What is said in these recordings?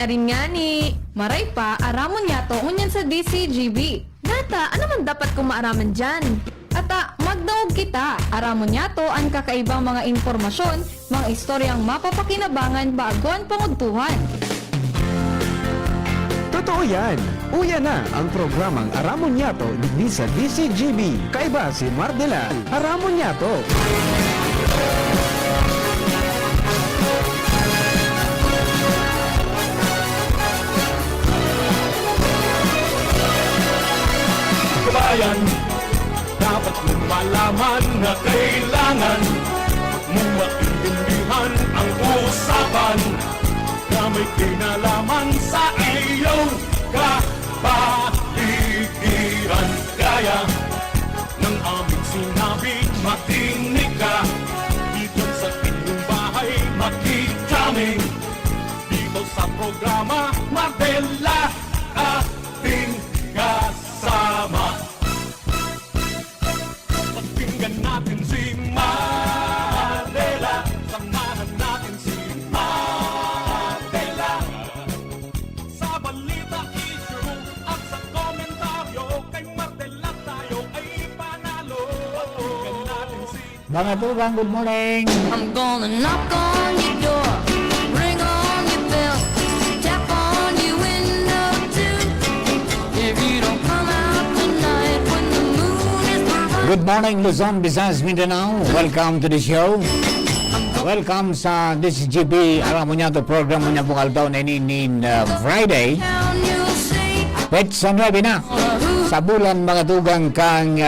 Rin nga ni Maray pa, aramon yato ngunyan sa DCGB. Nata, ano man dapat kung maaraman dyan? Ata, magdaog kita, aramon yato ang kakaibang mga informasyon, mga istoryang mapapakinabangan bago ang panguntuhan. Totoo yan! Uya na ang programang Aramon Yato ni sa DCGB. Kaiba si Mardela, Aramon Yato. Kabayan, dapat mong malaman na kailangan mong maintindihan ang usapan na may kinalaman sa iyong kapaligiran. Kaya ng aming sinabi, makinig ka. Dito sa inyong bahay, makikaming. Dito sa programa, Mardela, ating kasama. Pakinggan natin si Mardela, samahan natin si Mardela. Sa balita, issue at sa komentaryo, kay Mardela tayo ay panalo. Pakinggan natin si Mga tugang, good morning! I'm gonna knock on your door, ring on your bell, tap on your window too. If you don't come out tonight when the moon is bright. Good morning, Luzon, Visayas, Mindanao. Welcome to the show. Welcome sa DCGB Aramon Yato program mo niya pong aldaw na inin Friday. Down you'll see Petsa 9 na sa bulan mga tugang kang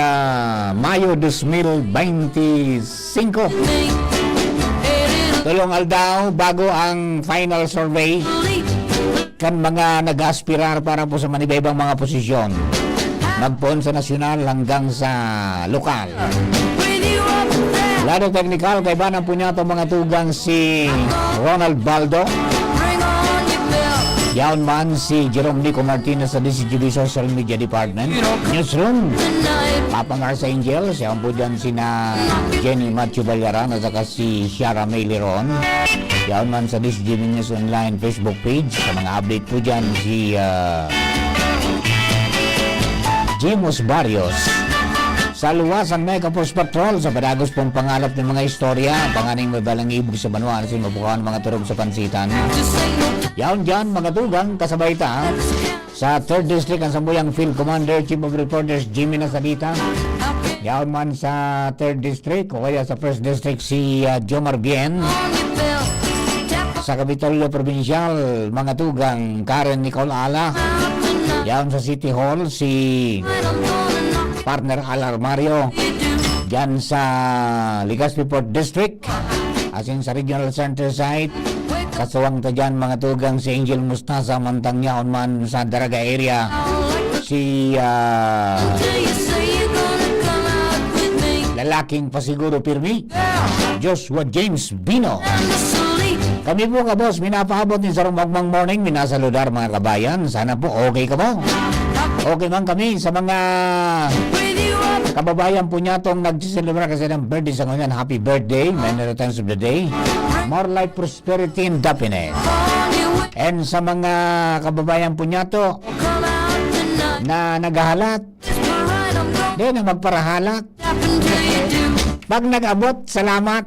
Mayo 2025. me. Hey, Tulong aldaw bago ang final survey little leap. kan mga nag-aspirar para po sa manibaybang mga posisyon. Magpoon sa nasyonal hanggang sa lokal. With you up there, Lado technical, kay banan po niya itong mga tugang si Ronald Baldo. ring on your bell. Yaon man si Jerome Nico Martinez sa DCGB Social Media Department. Newsroom, Tonight, Papa Mars Angel. Siya po dyan sina Jenny Matthew Balyaran at saka si Shara May Leron. Yaon man sa DCGB News Online Facebook page. Sa mga update po dyan si Jimos Barrios. Sa luwasan may Kapos Patrol sa padagos pong pangalap ng mga istorya, panganing mabalang ibig sa banwa sa mabukahan mga turog sa pansitan. just say no. Yaon dyan mga tugang kasabay ta sa 3rd District ang sambuyang Field Commander Chief of Reporters Jimmy Nasalita. Yaon man sa 3rd District o kaya sa 1st District si Jomar Bien. On your bell, tap Sa Kapitolyo Provincial mga tugang Karen Nicole Ala. out tonight. Yaon sa City Hall si I'm gonna knock partner Alar Mario. you do. Diyan sa Legazpi Port District asin sa Regional Center site. Wake up, Kasuwang ta dyan mga tugang si Angel Mustasa mantang yaon man sa Daraga area. like Si till you say you're gonna come out with me. lalaking pasiguro pirmi Joshua James Bino. I'm just asleep. Kami po ka boss, minapaabot ni sa Magmang Morning, minasaludar mga kabayan. Sana po okay ka po. Okay man kami sa mga With you up, kababayan po niya itong nagsiselebra kasi ng birthday sa ngayon. Happy birthday, many times of the day. More life, prosperity, and happiness. on your way. And sa mga kababayan po niya to Come out tonight. na naghahalat, Just alright, I'm gonna di na magparahalat. tap until you do. Pag nag-abot, salamat.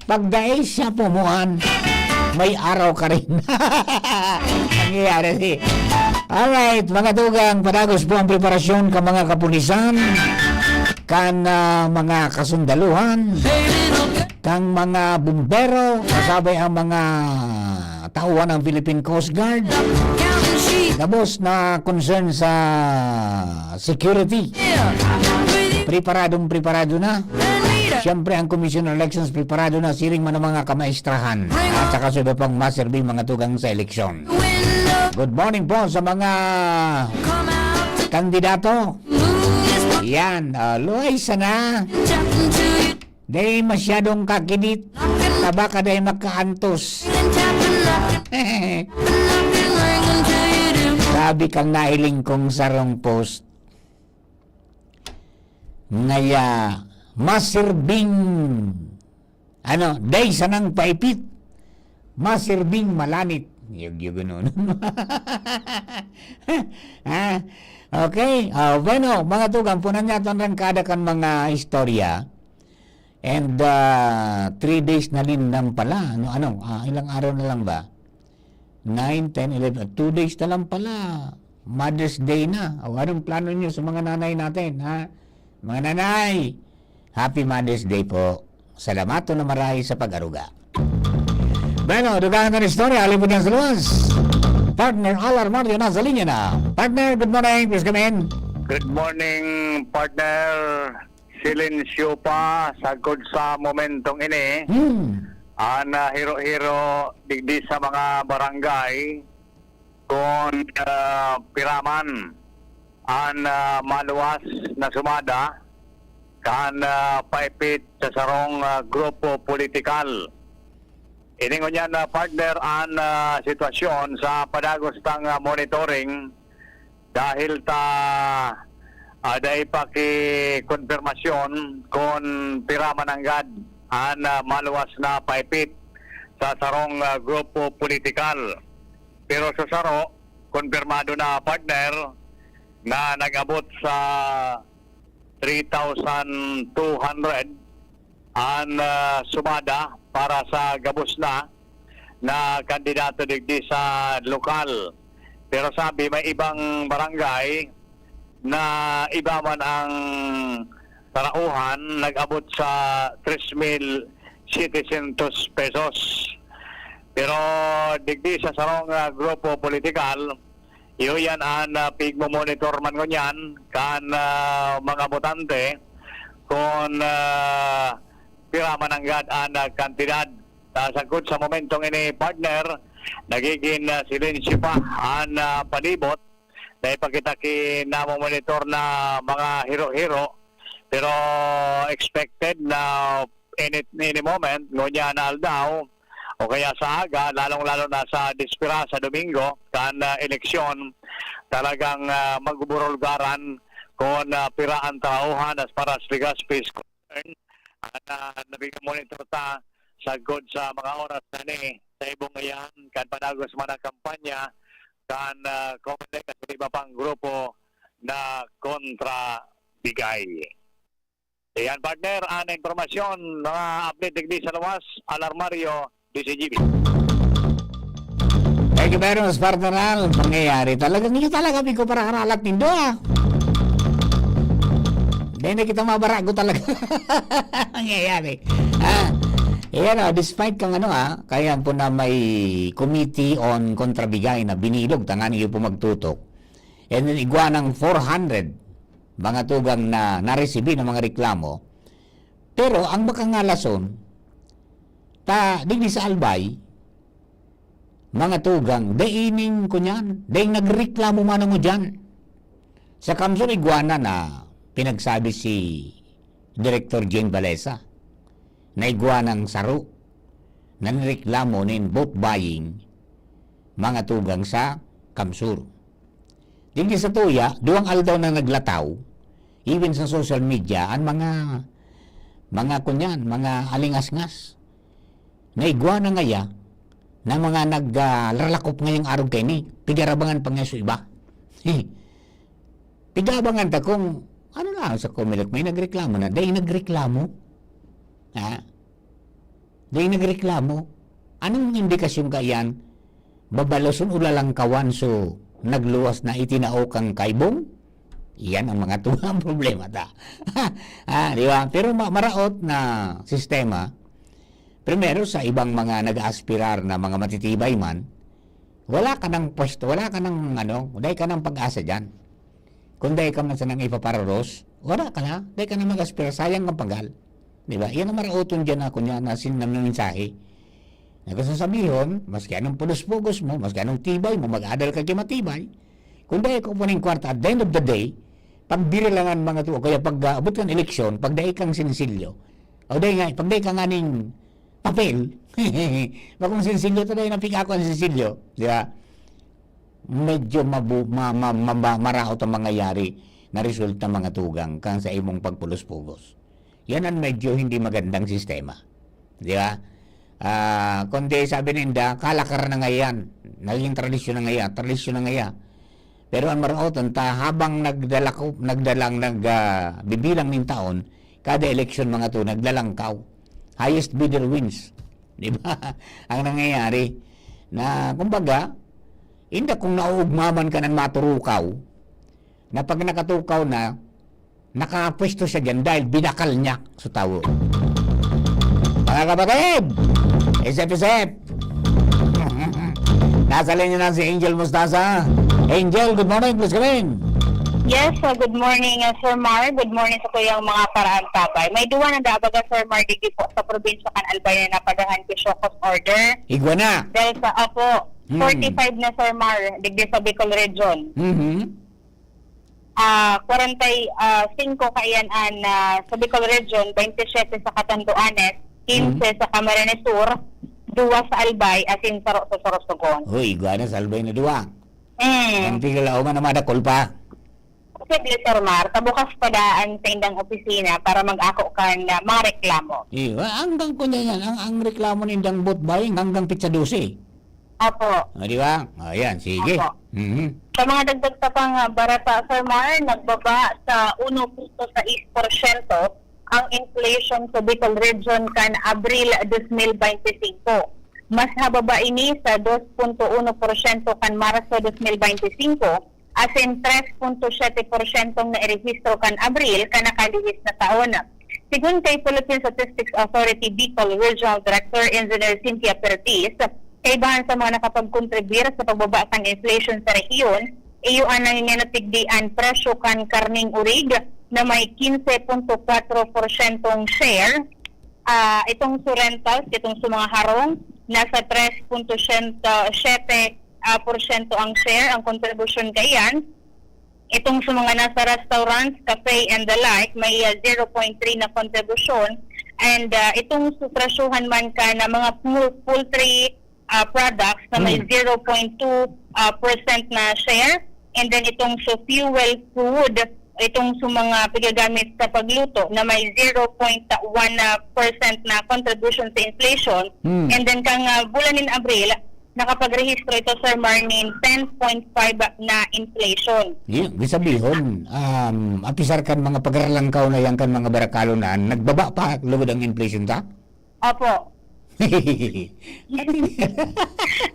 Pag dahil siya pumuhan, may araw ka rin. Nangyayari si. Alright, mga tugang, padagos po ang preparasyon ka mga kapulisan, kan mga kasundaluhan, Hey, little girl, kang mga bumbero, kasabay ang mga tauhan ng Philippine Coast Guard, counting sheep. Tapos na concern sa security. Yeah, with you Preparado na. and me to Siyempre ang Commission on Elections preparado na siring man ang mga kamaistrahan at saka sa iba pang maserbi mga tugang sa eleksyon. window. Good morning po sa mga Come out, kandidato. moon is Yan, luay sana. tap until you Day masyadong kakinit. Baka day makaantos. and tap and knock and ring until you do. Sabi kang nailing kong sarong post. Ngaya, masirbing, day sanang paipit, masirbing malanit. Yung ganun. Ah, okay. Bueno, mga tugang, punan niya itong rangkada kan mga istorya. And 3 days na rin lang pala. Ilang araw na lang ba? 9, 10, 11, 2 days na lang pala. Mother's Day na. Anong plano niyo sa mga nanay natin, ha? Mga nanay, Happy Mother's Day po. Salamat na marami sa pag-aruga. Bueno, dugaan na istorya. Alipod yan sa luwas. Partner Alar Mario na sa linya na. Partner, good morning. Please come in. Good morning, partner. Silencio pa sagod sa momentong ini. Ana hiro-hiro digdi sa mga barangay kon piraman an maluwas na sumada kan paipit sa sarong grupo politikal. Iningon niya na partner an sitwasyon sa padagos tang monitoring dahil ta aday pa konfirmasyon kon piraman anggad an maluwas na paipit sa sarong grupo politikal. Pero sa saro, konfirmado na partner na nag-abot sa 3,200 an sumada para sa gabos na kandidato digdi sa lokal. Pero sabi may ibang barangay na iba man ang tarauhan, nag-abot sa 3,700 pesos. Pero digdi sa sarong grupo politikal, iyo yan ang pigmo-monitor man ko yan kan mga botante kung piraman anggad ang kantidad. Sagod sa momentong ini partner, nagiging silensyo pa ang palibot dahil pagkita kinamomonitor na mga hero-hero, pero expected na any moment ngunya na aldaw o kaya sa aga, lalong-lalo na sa dispira sa Domingo kan eleksyon, talagang magbuburolgaran kung piraan tauhan as para sa Legazpi is concerned. Nabig-monitor ta sagod sa mga oras na ni sa ibong ngayon kan panagos man ang kampanya kan komunike at iba pang grupo na kontra bigay. Ayan partner, ang informasyon, mga update digdi sa luwas, Alarmario, DCGB. Thank you very much, partner Al. Pangyayari talaga. Hindi talaga ko para haralat nindo, Hindi na kita mabarago talaga. Pangyayari. Ayan, despite kang kaya po na may committee on kontrabigay na binilog, tangan niyo po magtutok. And then igwa ng 400 mga tugang na naresibi ng mga reklamo. Pero ang makangalason, digdi sa Albay, mga tugang, daining ko niyan, daing nagreklamo man mo dyan. Sa Kamsur Iguana na pinagsabi si Director Jane Balesa, na iguanang saro, na nireklamo nin vote buying, mga tugang sa Kamsur. Digdi sa Tuya, duwang aldaw na naglataw, even sa social media, ang mga kunyan, mga alingas-ngas, na iguana ngaya, na mga naglalakop ngayong araw kayo ni, pigarabangan pa nga sa iba. Pigabangan ta kung, sa Comelec, may nagreklamo na, dahil nagreklamo, dahil nagreklamo, anong indikasyon kayan, babaloson ulalang kawan so, nagluwas na itinao kang kaibong? Iyan ang mga tuwang problema ta. Di ba? Pero maraot na sistema, primero sa ibang mga nag-aspirar na mga matitibay man, wala ka ng pwesto, wala ka ng dahil ka ng pag-asa dyan. Kung dahil ka man sa nang ipapararos, wala ka na, dahil ka na mag-aspirar, sayang ang panggal. Di ba? Iyan ang maraoton dyan ako niya na mensahe. Nagsasabihin, maski anong pulos-pugos mo, maski anong tibay mo, mag-adal ka kay matibay. Kung dahil ka upuning kwarta, at the end of the day, pag birilangan mga tuwa, kaya pag abot kang eleksyon, pag dahil kang sinsilyo, o dahil nga, pag dahil kang aning papel, kung sinsilyo, ito dahil napika ako ang sinsilyo, di ba? Medyo maraot ang mangyayari na resulta mga tugang kang sa imong pagpulos-pugos. Yan ang medyo hindi magandang sistema. Di ba? Kundi sabi ninda, kalakar na ngayon. Naging tradisyon na ngayon. Pero ang maraotan ta, habang bibilang ng taon, kada eleksyon mga to, naglalangkaw. Highest bidder wins. Di ba? Ang nangyayari, na kumbaga, hindi kung nauugmaman ka ng maturukaw, na pag nakatukaw na, nakapwesto siya dyan dahil binakal niya sa tawo. Mga kapatid, isip-isip. Nasa linya na si Angel Mostaza. Angel, good morning, please come in. Yes, good morning, Sir Mar. Good morning sa kuyang mga paraan tabay. May duwa na dabaga, Sir Mar, digi po sa probinsya kan Albay na napadahan ko Shokos order. Iguana. Dahil sa Apo, 45 na, Sir Mar, digi sa Bicol Region. 45 kaiyanan sa Bicol Region, 27 sa Catanduanes, 15 sa Camarines Sur, 2 sa Albay, asin sa Sorsogon. Uy, iguana sa Albay na duwa. Ang tigalaw man naman na kulpa. Sige, Sir Mar, kabukas padaan sa indang opisina para mag-ako ka na mga reklamo. Hanggang kunya yan, ang reklamo nindang boat buying hanggang pizza 12. Opo. Di ba? Ayan, sige. Opo. Sa mga dagdag sa pang barata, Sir Mar, nagbaba sa 1.6% ang inflation sa Bicol Region kan Abril 2025. Mas hababa ini sa 2.1% kan Marso 2025, asin 3.7% na irehistro kan Abril kan nakalihis na taon. Sigun kay Philippine Statistics Authority Bicol Regional Director Engineer Cynthia Pertis, kaibahan sa mga nakapag-contribute sa pagbaba ng inflation sa rehiyon, iyuan na nanatigdian presyo kan karning urig na may 15.4% share. Itong sa rentals, itong sa mga harong, nasa 3.7% ang share, ang contribution kayan. Itong sa mga nasa restaurants, cafe and the like, may 0.3 na contribution. And itong sa presyuhan man ka na mga poultry products na may 0.2% na share. And then itong sa fuel food, itong sa mga pigagamit sa pagluto na may 0.1% na contribution sa inflation. And then kang bulan in Abril, nakapagrehistro ito, Sir Marnin, 10.5 na inflation. Bisabihon, apisar kan mga pagralangkaw na yan kan mga barakalo na nagbaba pa lugod ang inflation ta? Opo.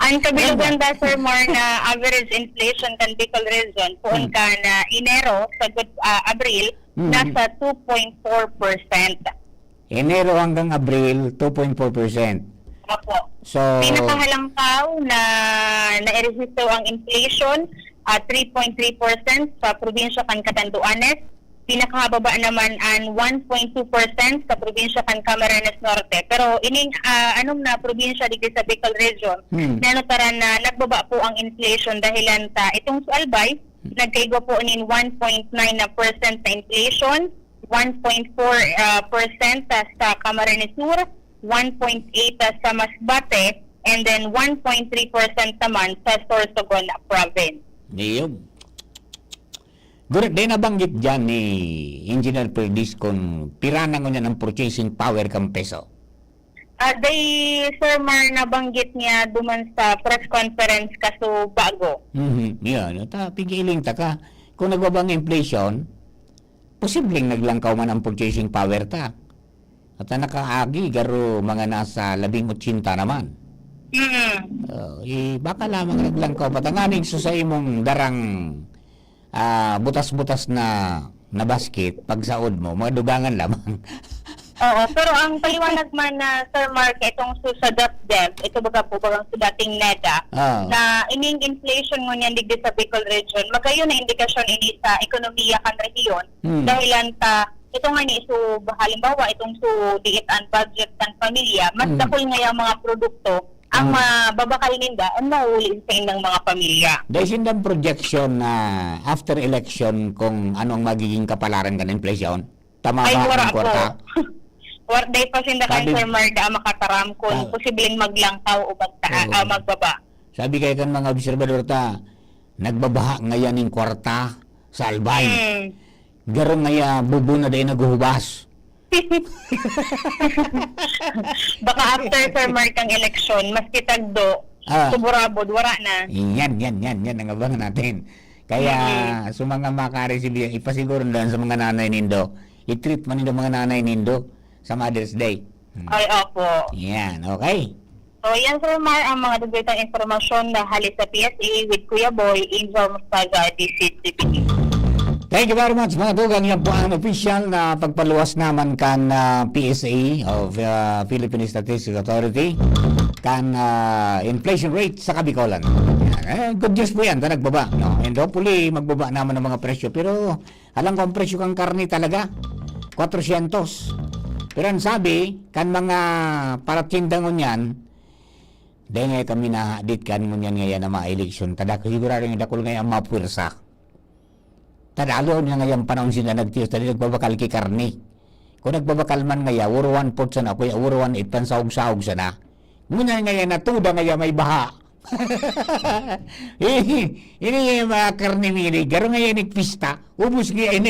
Ang kabilugan da, Sir Mar, na average inflation kan Bicol Region poon ka na Enero sa Abril, nasa 2.4%. Enero hanggang Abril, 2.4%. Opo. So, Pinakahalangkaw na nairehistro ang inflation, 3.3% sa probinsya kan Catanduanes. Pinakahababa naman ang 1.2% sa probinsya kan Camarines Norte. Pero ining na probinsya dito sa Bicol Region, nanutaran na nagbaba po ang inflation dahilan ta itong sa Albay, nagkaigo po nin 1.9% na inflation, 1.4% sa Camarines Sur, 1.8% sa Masbate, and then 1.3% naman sa Sorsogon Province. Niyog. Gurit din nabanggit dyan ni Engineer Perdiz kung pirana ko niya ng purchasing power kang peso. Sir Mar, nabanggit niya duman sa press conference kaso bago. Yan, pigiling ta ka. Kung nagbabang inflation, posibleng naglangkaw man ang purchasing power ta. At nakaagi, garo mga nasa 18 naman. Baka lamang naglangkaw. Patanganing so sa imong darang butas-butas na basket, pag saod mo, mga dugangan lamang. Oo, pero ang paliwanag man na Sir Mark, itong sa DepDev, ito baga po bagang sa dating NEDA, na ining inflation mo niyan digdi sa Bicol Region, magayon na indikasyon ini sa ekonomiya kan rehiyon, dahilan ta, ito nga ni, so halimbawa, itong diit and budget kan pamilya, mas dakol nga yung mga produkto, ang mababakal ninda, ang mauuli sa inyong mga pamilya. Dahil sindang projection na after election kung ano ang magiging kapalaran ka ng inflation, tama ba ang kwarta? Day pa sinda kay Sir Marda makataram kung posibleng maglangkaw o magbaba. Sabi kayo kan mga obserbador ta, nagbabaha ngayon ng kwarta sa Albay. Garong ngaya bubo na day naguhubas. Baka after Sir Mark ang eleksyon, mas kitagdo, Ah. suburabod, wala na. Yan ang abangan natin. Kaya sa mga makareceive, ipasiguro lang sa mga nanay nindo, i-treat man nindo mga nanay nindo sa Mother's Day. Ay, opo. Yan, okay. So, yan Sir Mar, ang mga dagdag informasyon na halis sa PSA with Kuya Boy, Angel Mustaga, DCCPD. Thank you very much mga dugang. Yan po ang official na pagpaluwas naman kan PSA of Philippine Statistics Authority kan inflation rate sa Kabikolan. Good news po yan, nagbaba. No? And hopefully magbaba naman ang mga presyo. Pero alam ko ang presyo kang karne talaga 400. Pero ang sabi kan mga paratindangon yan, dahil nga kami nahadit kan ngunyan ngayon na ma-election, tada sigurado yung dakol ngayon mapwersa. Tadalo niya ngayon panahon sila nagtiyos, tadi nagbabakal kay karni. Kung nagbabakal man ngayon, uro 1 pot sana, kuya uro 1 8 pansahog-sahog sana. Ngunyan ngayon natuda ngayon may baha. Ini yung mga karni mili, garo ngayon nagpista, ubus ngayon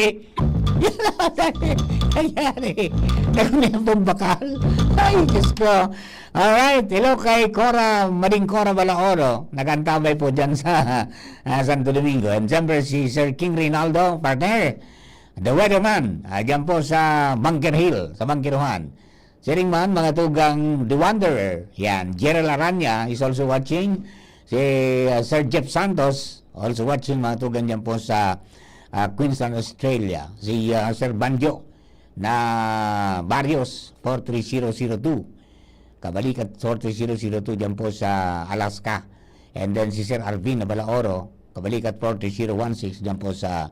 Ayari, nagmiyang pambakal. Ay, Diyos ko. Alright, hello kay Cora, Maring Cora Balaoro. Nagantabay po dyan sa Santo Domingo. And siyempre si Sir King Rinaldo, partner. The Weatherman, dyan po sa Bunker Hill, sa Bunkeruhan. Siring man, mga tugang The Wanderer. Yan, Gerald Aranya is also watching. Si Sir Jeff Santos, also watching mga tugang dyan po sa Queensland, Australia. Si Sir Banjo na Barrios 43002. Kabalikat 43002 dyan po sa Alaska. And then si Sir Arvin na Balaoro, kabalikat 43016 dyan po sa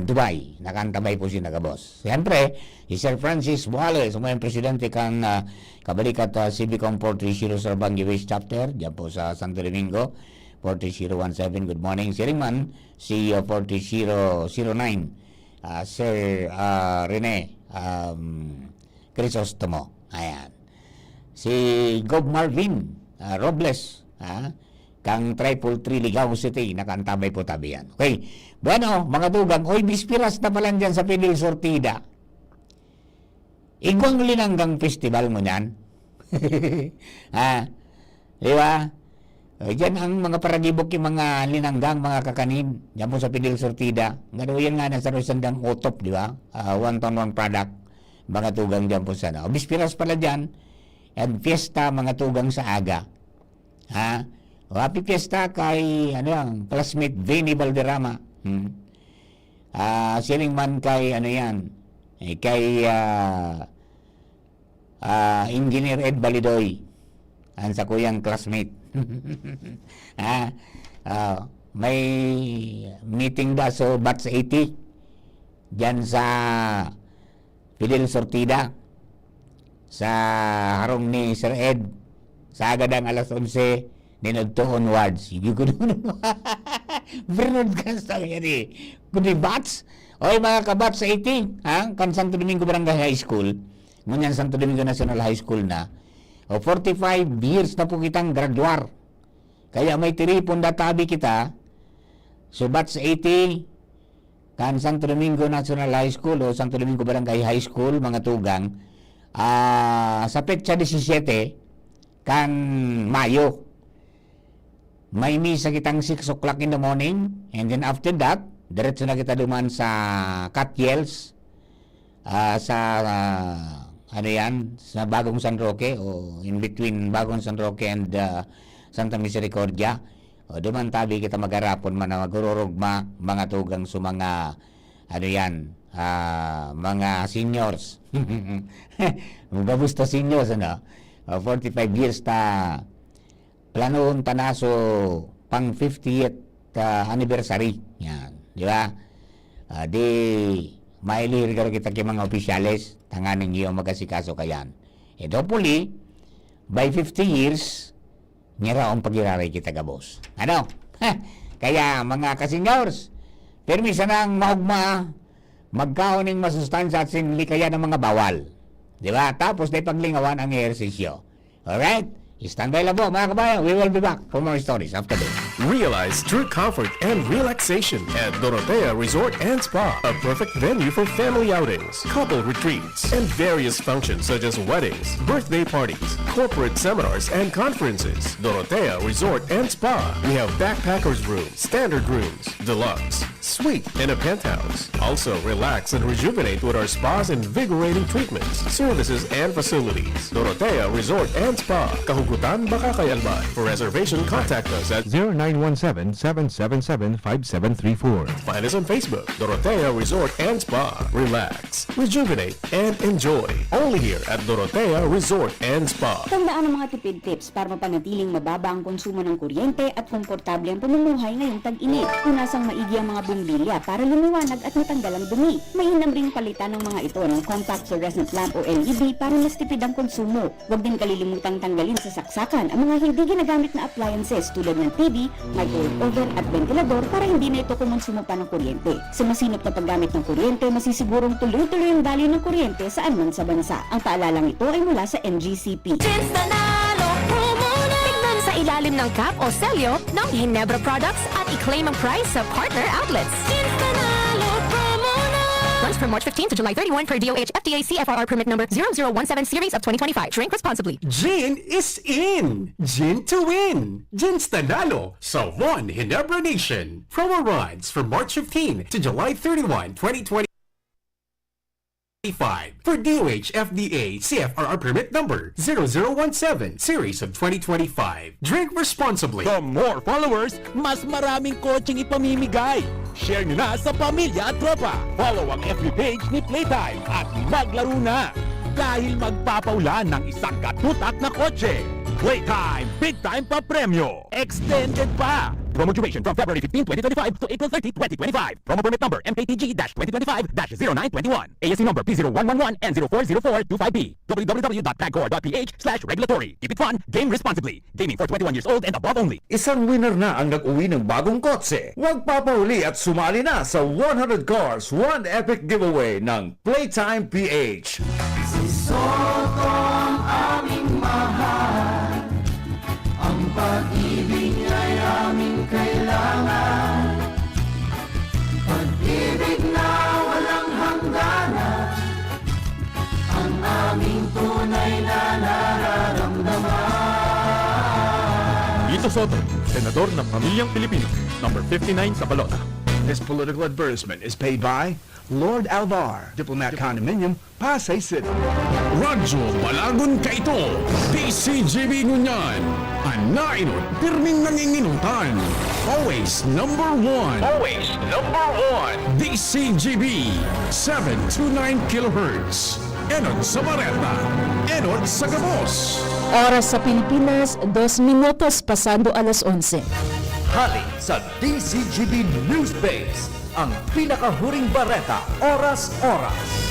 Dubai. Nakantabay po si Nagabos. Siyempre, si Sir Francis Buhales, umayang presidente kan kabalikat Civicom 430 Sir Bangi West Chapter, dyan po sa Santo Domingo. 43017, good morning. Siringman, si 43009, Sir Rene Crisostomo. Ayan. Si Gob Marvin Robles, kang 333 Ligao City, nakantabay po tabi yan. Okay. Bueno, mga dugang, oy, bispiras na pala dyan sa Pinil Sortida. Igwang linanggang festival mo yan. Di ba? Diyan ang mga paragibok yung mga linanggang, mga kakanin. Diyan po sa Pinil Sortida. Ngano yan nga nasa Rosandang Otop, di ba? One ton, one product. Mga tugang diyan po sana. Bispiras pala diyan. And fiesta, mga tugang sa aga. Happy fiesta kay, classmate Vinny Valderrama. Siling man kay, kay Engineer Ed Balidoy. Ang sa kuyang classmate. May meeting ba so batch 80 dyan sa Fidel Sortida sa harong ni Sir Ed sa agadang alas 11 ninadto onwards. Hindi ko naman broadcast ang yan kundi batch oy mga kabatch 80 kan Santo Domingo Barangay High School ngunyan Santo Domingo National High School na 45 years na po kitang graduar. Kaya may tiripon databi kita. So batch 80 kan Santo Domingo National High School o Santo Domingo Barangay High School, mga tugang. Sa petsa 17 kan Mayo. May misa kitang 6 o'clock in the morning. And then after that, diretso na kita duman sa Catyels. Sa Bagong San Roque o in between Bagong San Roque and Santa Misericordia. Duman tabi kita magarapon man na magururugma mga tugang sa mga mga seniors. Mababusta seniors 45 years ta planoon tanaso pang 50th anniversary. Yan, di ba? Mailir karo kita kay mga opisyales tanganing iyo magasikaso kayan. And hopefully by 50 years nira ang pagiraray kita gabos. Kaya mga kasingers, permisa nang mahugma magkaon ning masustansya at sinlikaya ng mga bawal. Di ba? Tapos day paglingawan ang ehersisyo. Alright? Standby lang po mga kabayan. We will be back for more stories after this. Realize true comfort and relaxation at Dorotea Resort and Spa, a perfect venue for family outings, couple retreats, and various functions such as weddings, birthday parties, corporate seminars, and conferences. Dorotea Resort and Spa. We have backpackers rooms, standard rooms, deluxe, suite, and a penthouse. Also, relax and rejuvenate with our spas and invigorating treatments, services, and facilities. Dorotea Resort and Spa, Kahugutan, Bakakay, Albay. For reservation, contact us at 0917-777-5734. Find us on Facebook, Dorotea Resort and Spa. Relax, rejuvenate, and enjoy. Only here at Dorotea Resort and Spa. Tandaan ang mga tipid tips para mapanatiling mababa ang konsumo ng kuryente at komportable ang pamumuhay ngayong tag-init. Punasang maigi ang mga bumbilya para lumiwanag at matanggal ang dumi. Mainam ring palitan ng mga ito ng compact fluorescent lamp o LED para mas tipid ang konsumo. Huwag din kalilimutang tanggalin sa saksakan ang mga hindi ginagamit na appliances tulad ng TV, microwave oven at ventilador para hindi na ito kumonsumo pa ng kuryente. Sa masinop na paggamit ng kuryente, masisigurong tuloy-tuloy ang daloy ng kuryente saan man sa bansa. Ang paalalang ito ay mula sa NGCP. Tignan sa ilalim ng cap o selyo ng Ginebra products at i-claim ang price sa partner outlets. Runs from March 15 to July 31 per DOH FDA CFRR permit number 0017 series of 2025. Drink responsibly. Gin is in! Gin to win! Gin's Tanalo sa One Ginebra Nation. Promo runs from March 15 to July 31, 2025 for DOH FDA CFRR permit number 0017 series of 2025. Drink responsibly. The more followers, mas maraming kotseng ipamimigay. Share nyo na sa pamilya at tropa. Follow ang FB page ni Playtime at maglaro na. Dahil magpapaulan ng isang katutak na kotse. Playtime, big time pa premyo. Extended pa. Promo duration from February 15, 2025 to April 30, 2025. Promo permit number MKTG-2025-0921. ASC number P0111 and 040425B. www.pagcor.ph/regulatory. Keep it fun, game responsibly. Gaming for 21 years old and above only. Isang winner na ang nag-uwi ng bagong kotse. Huwag papahuli at sumali na sa 100 Cars, 1 Epic Giveaway ng Playtime PH. Ito Soto, Senador ng Pamilyang Pilipino, number 59 sa balota. This political advertisement is paid by Lord Alvar, Diplomat Condominium, Pasay City. Radyo Balagon Kaito, DCGB Ngunyan, Anainot, pirming nanginginutan. Always number one. Always number one. DCGB, 729 kHz. Enot sa Bareta, Enot sa Gabos. Oras sa Pilipinas, 2 minutos pasado alas 11. Hali sa DCGB News Base, ang pinakahuring bareta, oras-oras.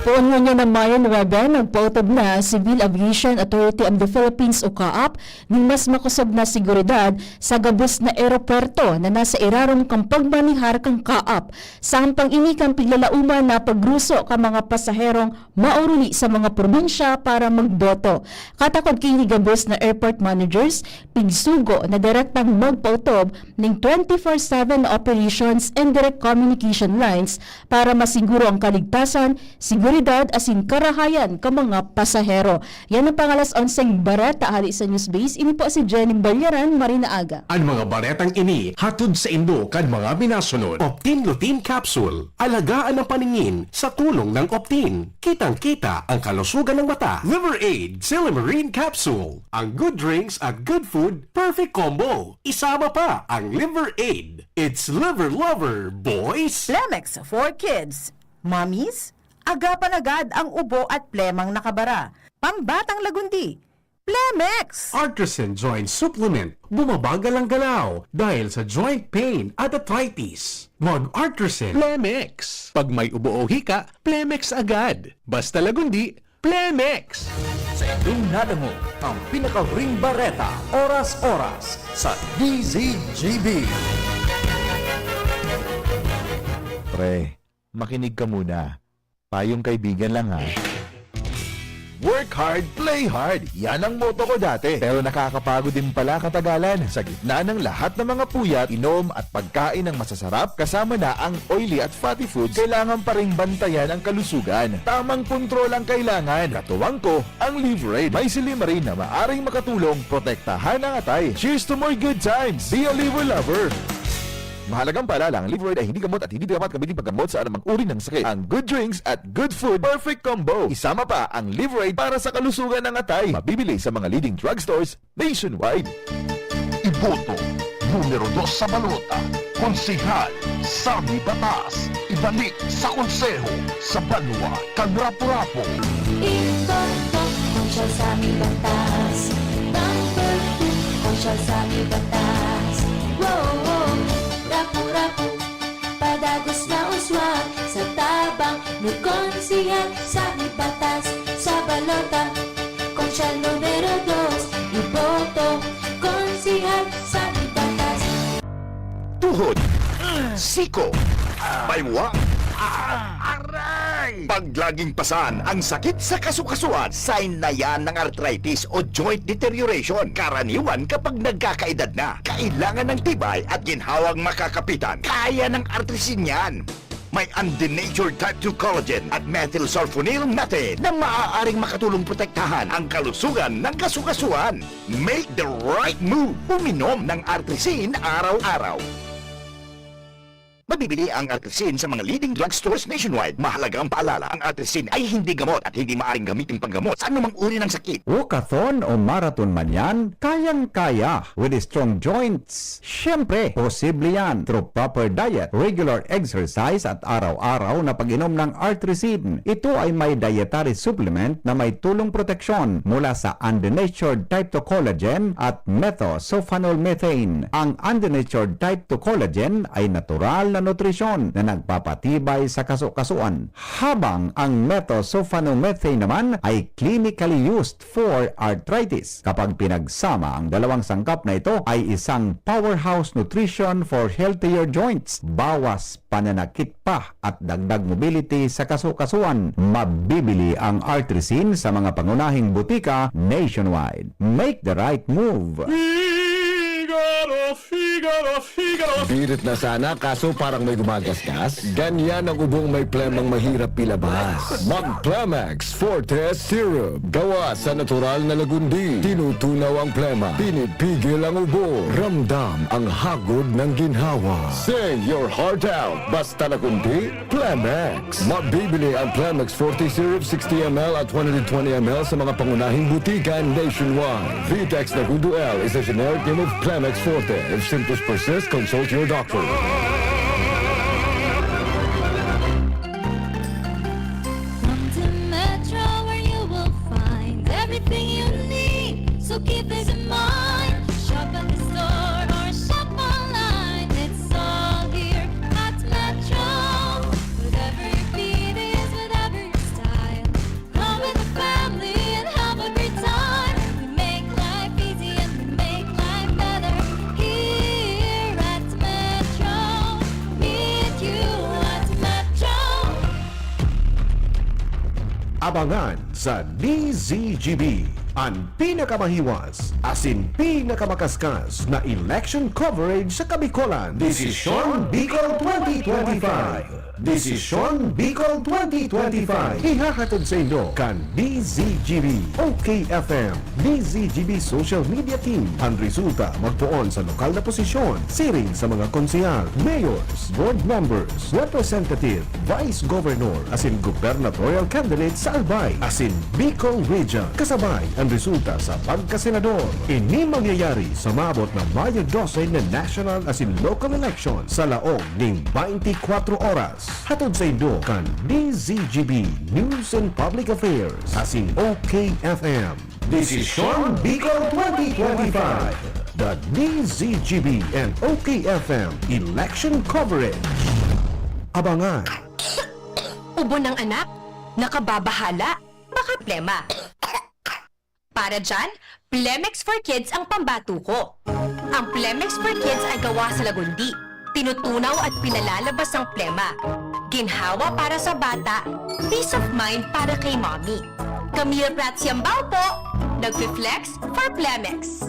Poon nga niya naman Raben, nagpautob na Civil Aviation Authority of the Philippines o CAAP ng mas makusog na seguridad sa gabos na aeropuerto na nasa irarom kang pagmanihar kang CAAP. Sampang ini kang piglalauman na pagruso ka mga pasaherong mauruli sa mga probinsya para magboto. Katakod kini gabos na airport managers, pigsugo na direktang magpautob ng 24/7 operations and direct communication lines para masiguro ang kaligtasan, seguridad asin karahayan ka mga pasahero. Yan ang pangalas 11 bareta hali sa Newsbase. Ini po si Jenny Balyaran, Marina Aga. Ang mga baretang ini hatod sa Indo kan mga binasunod. Optin Lutein Capsule. Alagaan ang paningin sa tulong ng Optin. Kitang-kita ang kalusugan ng mata. Liver Aid Silimarine Capsule. Ang good drinks at good food, perfect combo. Isama pa ang Liver Aid. It's liver lover, boys! Plemex for kids. Mommies, agapan agad ang ubo at plemang nakabara. Pambatang lagundi. Plemex! Artisan Joint Supplement. Bumabagal ang galaw dahil sa joint pain at arthritis. Mag-Artisan. Plemex. Pag may ubo o hika, Plemex agad. Basta lagundi, Plemex. Sa inyong mo ang pinakahuring bareta, oras-oras sa DZGB. Pre, makinig ka muna. Payong kaibigan lang ha. Work hard, play hard. Yan ang motto ko dati. Pero nakakapagod din pala katagalan. Sa gitna ng lahat ng mga puyat, inom at pagkain ng masasarap, kasama na ang oily at fatty foods, kailangan pa ring bantayan ang kalusugan. Tamang kontrol ang kailangan. Katuwang ko, ang Liverade. May silimarin na maaring makatulong protektahan ang atay. Cheers to more good times. Be a liver lover. Mahalagang paalala, ang Liverade ay hindi gamot at hindi dapat gamitin paggamot sa anumang uri ng sakit. Ang good drinks at good food, perfect combo. Isama pa ang Liverade para sa kalusugan ng atay. Mabibili sa mga leading drugstores nationwide. Iboto, numero 2 sa balota, konsihal, Sami Batas, ibalik sa konseho, sa Banwa, Kagrapo-Rapo. Iboto kung siya sa aming batas. Number 2 kung siya sa aming batas. Wow, wow. Rapu-rapu, padagos na uswag sa tabang ni konsihan sa aming batas. Sa balota kung siya numero 2. Iboto konsihan sa aming batas. Tuhod, siko, baywa, aray! Pag laging pasan ang sakit sa kasukasuan, sign na yan ng arthritis o joint deterioration. Karaniwan kapag nagkakaedad na, kailangan ng tibay at ginhawang makakapitan. Kaya ng artrisin yan. May undenatured type 2 collagen at methylsulfonyl methane na maaaring makatulong protektahan ang kalusugan ng kasukasuan. Make the right move. Uminom ng artrisin araw-araw. Mabibili ang artrisin sa mga leading drugstores nationwide. Mahalagang paalala, ang artrisin ay hindi gamot at hindi maaaring gamitin panggamot sa anumang uri ng sakit. Walkathon o marathon man yan, kayang-kaya with strong joints. Siyempre, posible yan through proper diet, regular exercise at araw-araw na pag-inom ng artrisin. Ito ay may dietary supplement na may tulong proteksyon mula sa undenatured type 2 collagen at methylsulfonylmethane. Ang undenatured type 2 collagen ay natural na nutrisyon na nagpapatibay sa kasukasuan, habang ang methylsulfonylmethane naman ay clinically used for arthritis. Kapag pinagsama ang dalawang sangkap na ito ay isang powerhouse nutrition for healthier joints. Bawas pananakit pa at dagdag mobility sa kasukasuan. Mabibili ang artrisin sa mga pangunahing butika nationwide. Make the right move. Birit na sana, kaso parang may gumagasgas. Ganyan ang ubong may plemang mahirap pilabas. Mag-Plemax Forte Syrup. Gawa sa natural na lagundi. Tinutunaw ang plema. Pinipigil ang ubo. Ramdam ang hagod ng ginhawa. Sing your heart out. Basta lagundi, Plemax. Mabibili ang Plemax Forte Syrup 60 ml at 120 ml sa mga pangunahing butika nationwide. Vitex Nagundo L is a generic name of Plemax Forte. If symptoms persist, consult your doctor. Come to Metro where you will find everything you need. So keep this in mind. Shop at the store or shop online. It's all here at Metro. Whatever your beat is, whatever your style. Come with the family and have a great time. We make life easy and we make life better. Here at Metro. Meet you at Metro. Abangan sa DZGB ang pinakamahiwas, as in pinakamakaskas na election coverage sa Kabikolan. Desisyon Bicol 2025. Desisyon Bicol 2025. Ihahatid sa inyo kan DZGB, OKFM, DZGB Social Media Team. Ang resulta magpuon sa lokal na posisyon, siring sa mga konsehal, mayors, board members, representative, vice governor, as in gubernatorial candidate sa Albay, as in Bicol Region. Kasabay ang resulta sa pagkasenador. Ini mangyayari sa maabot na Mayo 12 na national as in local election sa laong ning 24 oras. Hatod sa inyo kan DZGB News and Public Affairs as in OKFM. Desisyon Bicol 2025. The DZGB and OKFM election coverage. Abangan. Ubo ng anak? Nakababahala? Baka plema. Para dyan, Plemex for Kids ang pambatuko. Ang Plemex for Kids ay gawa sa lagundi. Tinutunaw at pinalalabas ang plema. Ginhawa para sa bata, peace of mind para kay mommy. Camille Pratsiambao po, nagpi-flex for Plemex.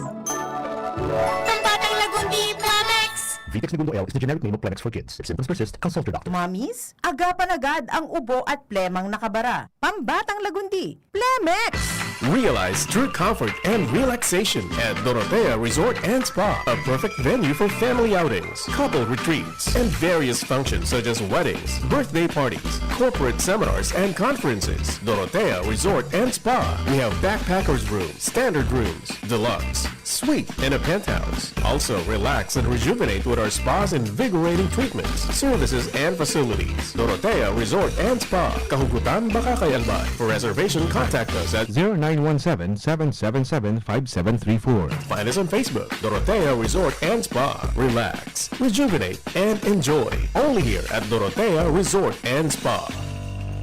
Pambatang Lagundi, Plemex! Vitex Segundo L is the generic name of Plemex for kids. If symptoms persist, consult your doctor. Mommies, agapan agad ang ubo at plemang nakabara. Pambatang Lagundi, Plemex! Realize true comfort and relaxation at Dorotea Resort and Spa, a perfect venue for family outings, couple retreats, and various functions such as weddings, birthday parties, corporate seminars, and conferences. Dorotea Resort and Spa. We have backpackers rooms, standard rooms, deluxe, suite, and a penthouse. Also, relax and rejuvenate with our spa's invigorating treatments, services, and facilities. Dorotea Resort and Spa, Kahugutan, Bakakay, Albay. For reservation, contact us at 0917-777-5734. Find us on Facebook, Dorotea Resort and Spa. Relax, rejuvenate, and enjoy. Only here at Dorotea Resort and Spa.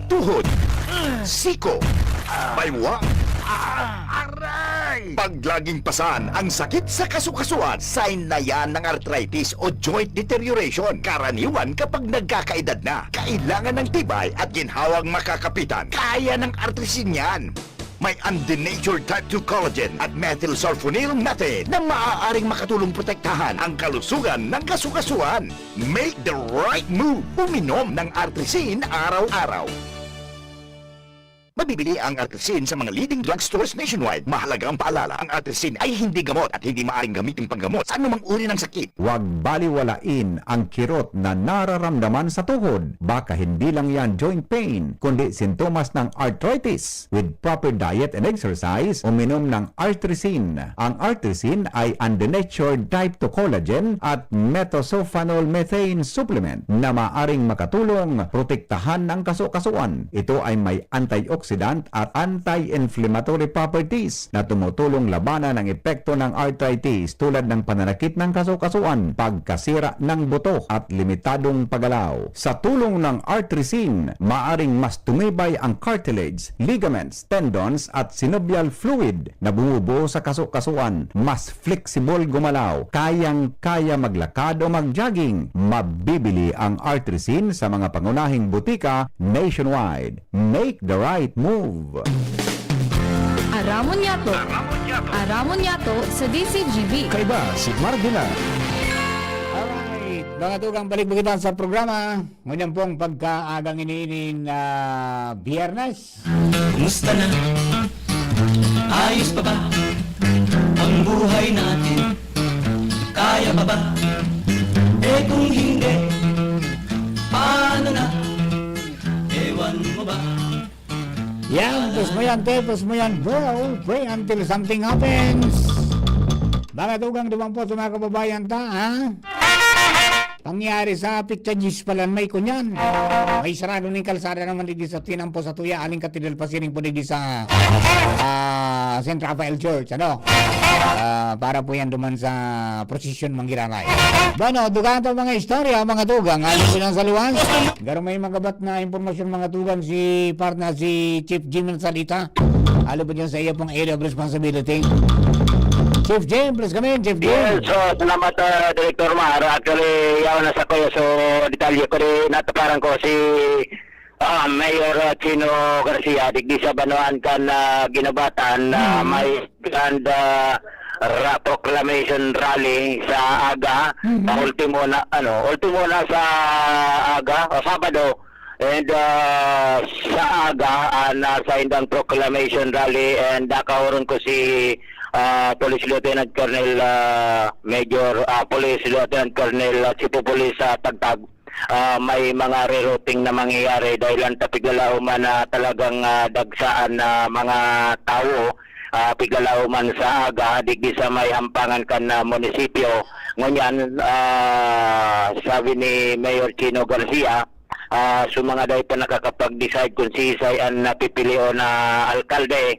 Tuhod, siko, baywa, aray! Pag laging pasan ang sakit sa kasukasuan, sign na yan ng arthritis o joint deterioration. Karaniwan kapag nagkakaedad na, kailangan ng tibay at ginhawang makakapitan. Kaya ng artrisin yan. May undenatured type 2 collagen at methylsulfonyl methane na maaaring makatulong protektahan ang kalusugan ng kasukasuan. Make the right move. Uminom ng artrisin araw-araw. Mabibili ang artrisin sa mga leading drugstores nationwide. Mahalaga ang paalala, ang artrisin ay hindi gamot at hindi maaaring gamitin panggamot sa anumang uri ng sakit. Huwag baliwalain ang kirot na nararamdaman sa tuhod. Baka hindi lang yan joint pain, kundi sintomas ng arthritis. With proper diet and exercise, uminom ng artrisin. Ang artrisin ay undenatured type 2 collagen at metosulfonol methane supplement na maaring makatulong protektahan ang kasukasuan. Ito ay may antioxidant at anti-inflammatory properties na tumutulong labanan ang epekto ng arthritis tulad ng pananakit ng kasukasuan, pagkasira ng buto at limitadong paggalaw. Sa tulong ng artrisin, maaring mas tumibay ang cartilage, ligaments, tendons at synovial fluid na bumubuo sa kasukasuan. Mas flexible gumalaw, kayang-kaya maglakad o mag-jogging. Mabibili ang artrisin sa mga pangunahing butika nationwide. Make the right move. Aramon Yato. Aramon Yato sa DCGB. Kaiba si Mardila. Alright, mga tugang balik kita sa programa. Ngunyan pong pagkaagang iniinin na Biyernes. Kumusta na? Ayos pa ba ang buhay natin? Kaya pa ba? Eh kung hindi, paano na? Ewan mo ba? Yan, pus mo yan, bro. Pray until something happens. Mga tugang dumang po sa mga kababayan ta, ha? Pangyari sa Pictagis palan may kunyan. May sarado ng kalsada naman di sa tinampo sa tuya aling katidal pasiring po di sa St. Raphael Church, ano? Para po yan duman sa prosesyon manggiranay. Bueno, dugaan to mga istorya, mga tugang. Alam ko lang sa luwas. Garo may magabat na impormasyon mga tugang si partner si Chief Jim Salita. Alam po dyan sa iya pong area of responsibility. Chief Jim, please come in, Chief Jim. Yes, so salamat Director Mar. Actually, yaw na sa kuya. So, detalye ko rin nataparan ko si Mayor Chino Garcia. Digdi sa Banuan kan ginabatan na may grand proclamation rally sa aga. Ultimo na sa aga o Sabado. And sa aga nasa indang proclamation rally and nakaroon ko si Police Lieutenant Colonel Police Lieutenant Colonel Chipo Police sa Tagtag. May mga rerouting na mangyayari dahil ang tapigalaw man na talagang dagsaan na mga tao pigalaw man sa aga digdi sa may hampangan kan na munisipyo. Ngunyan sabi ni Mayor Chino Garcia mga dahi pa nakakapag-decide kung si Isay ang napipili o na alkalde.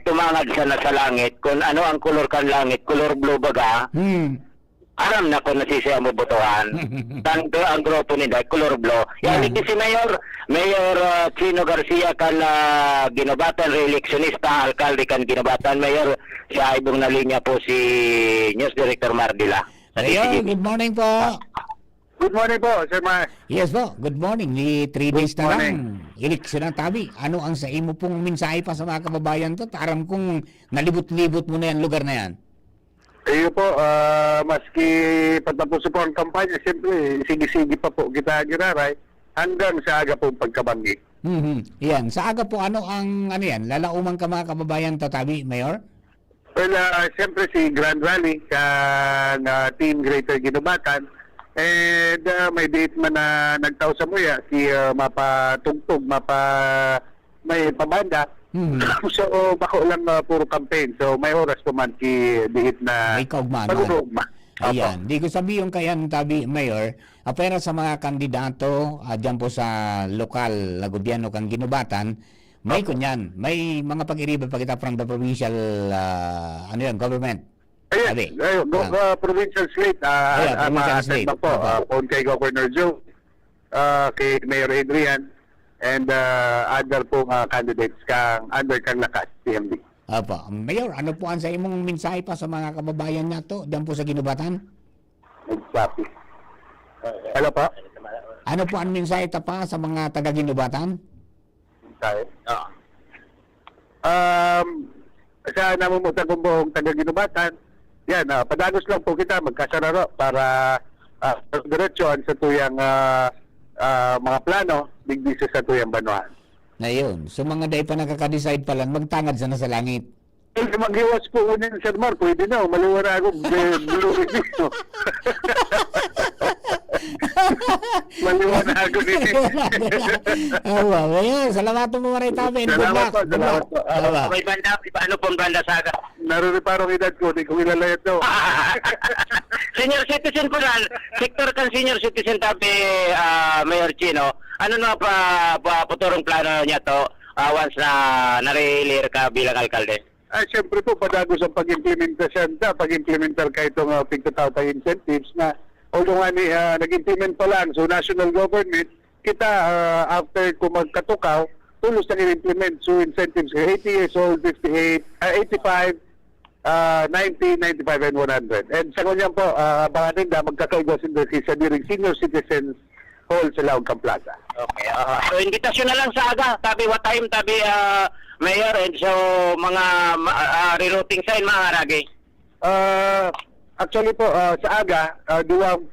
Tumangad sana sa langit kung ano ang kulor kan langit, kulor blue baga. Aram na ko na si siya mabotohan. Tanto ang grupo nila kulor blue. Yan si Mayor Chino Garcia kan ginabatan re-electionista, alkalde kan ginabatan Mayor siya ibong na linya po si News Director Mardila. Ayun, good morning po. Good morning po, Sir Mar. Yes po, good morning. Ni 3 days Good na morning. lang. Eleksyon ng tabi. Ano ang sa imo pong mensahe pa sa mga kababayan to? Taram kong nalibot-libot mo na yan lugar na yan. Iyo po, maski patapos po ang kampanya, siyempre, sige-sige pa po kita giraray hanggang sa aga po pagkabanggi. Yan. Sa aga po, ano yan? Lalauman ka mga kababayan to, tabi, Mayor? Well, siyempre si Grand Rally kan Team Greater Ginubatan and may date man na nagtao sa muya si mapatugtog, may pabanda. So, bako lang puro campaign. So, may oras pa man ki diit na May kaugmahan. pag-urugma. Ayan. Di ko sabihin kayan, tabi, Mayor, pero sa mga kandidato dyan po sa lokal na gobyerno kang Ginubatan, may kunyan, may mga pag-iriba pa kita from the provincial government. Ayan, provincial slate, provincial slate. po, kay Governor Joe, kay Mayor Adrian, and other pong candidates under kang lakas, PMD. Opo. Mayor, ano po ang sa imong mensahe pa sa mga kababayan nato dyan po sa Ginubatan? Nagsapi. Hello po? Ano po ang mensahe ta pa sa mga taga-Ginubatan? Sorry. Sa namumutan kong buong taga-Ginubatan, yan, padagos lang po kita magkasararo para diretsyon sa tuyang mga plano, digdisa sa tuyang banwaan. Na yun. So mga day pa nakaka-decide pa lang, magtangad sana sa langit. Maghiwas po unin, Sir Mar, pwede na, maluwara ako, buluhin nito. Maliwana ako nito. Awa, Mayor, salamat mo maray tabi. Good luck. Good luck. Awa. May banda, ano pong banda sa aga? Naruriparong edad ko, di ko ilalayat daw. Senior citizen po lang, sector kan senior citizen tabi, Mayor Chino. Ano na puturong plano niya to once na nare-elir ka bilang alkalde? Siyempre po, padagos ang pag-implementasyon pag-implementar ka itong pigtatawta incentives na although nga nag-implement pa lang, so national government, kita after kung magkatukaw, tulos na i-implement. So incentives, 80 years old, 58, 85, 90, 95, and 100. And sa kanyan po, abanganin na magkakaigwasin doon sa diring senior citizens hall sa Laog Plaza. Okay. So invitasyon na lang sa aga, tabi what time, tabi Mayor, and so mga rerouting sign mga haragay. Actually po, sa aga, duwang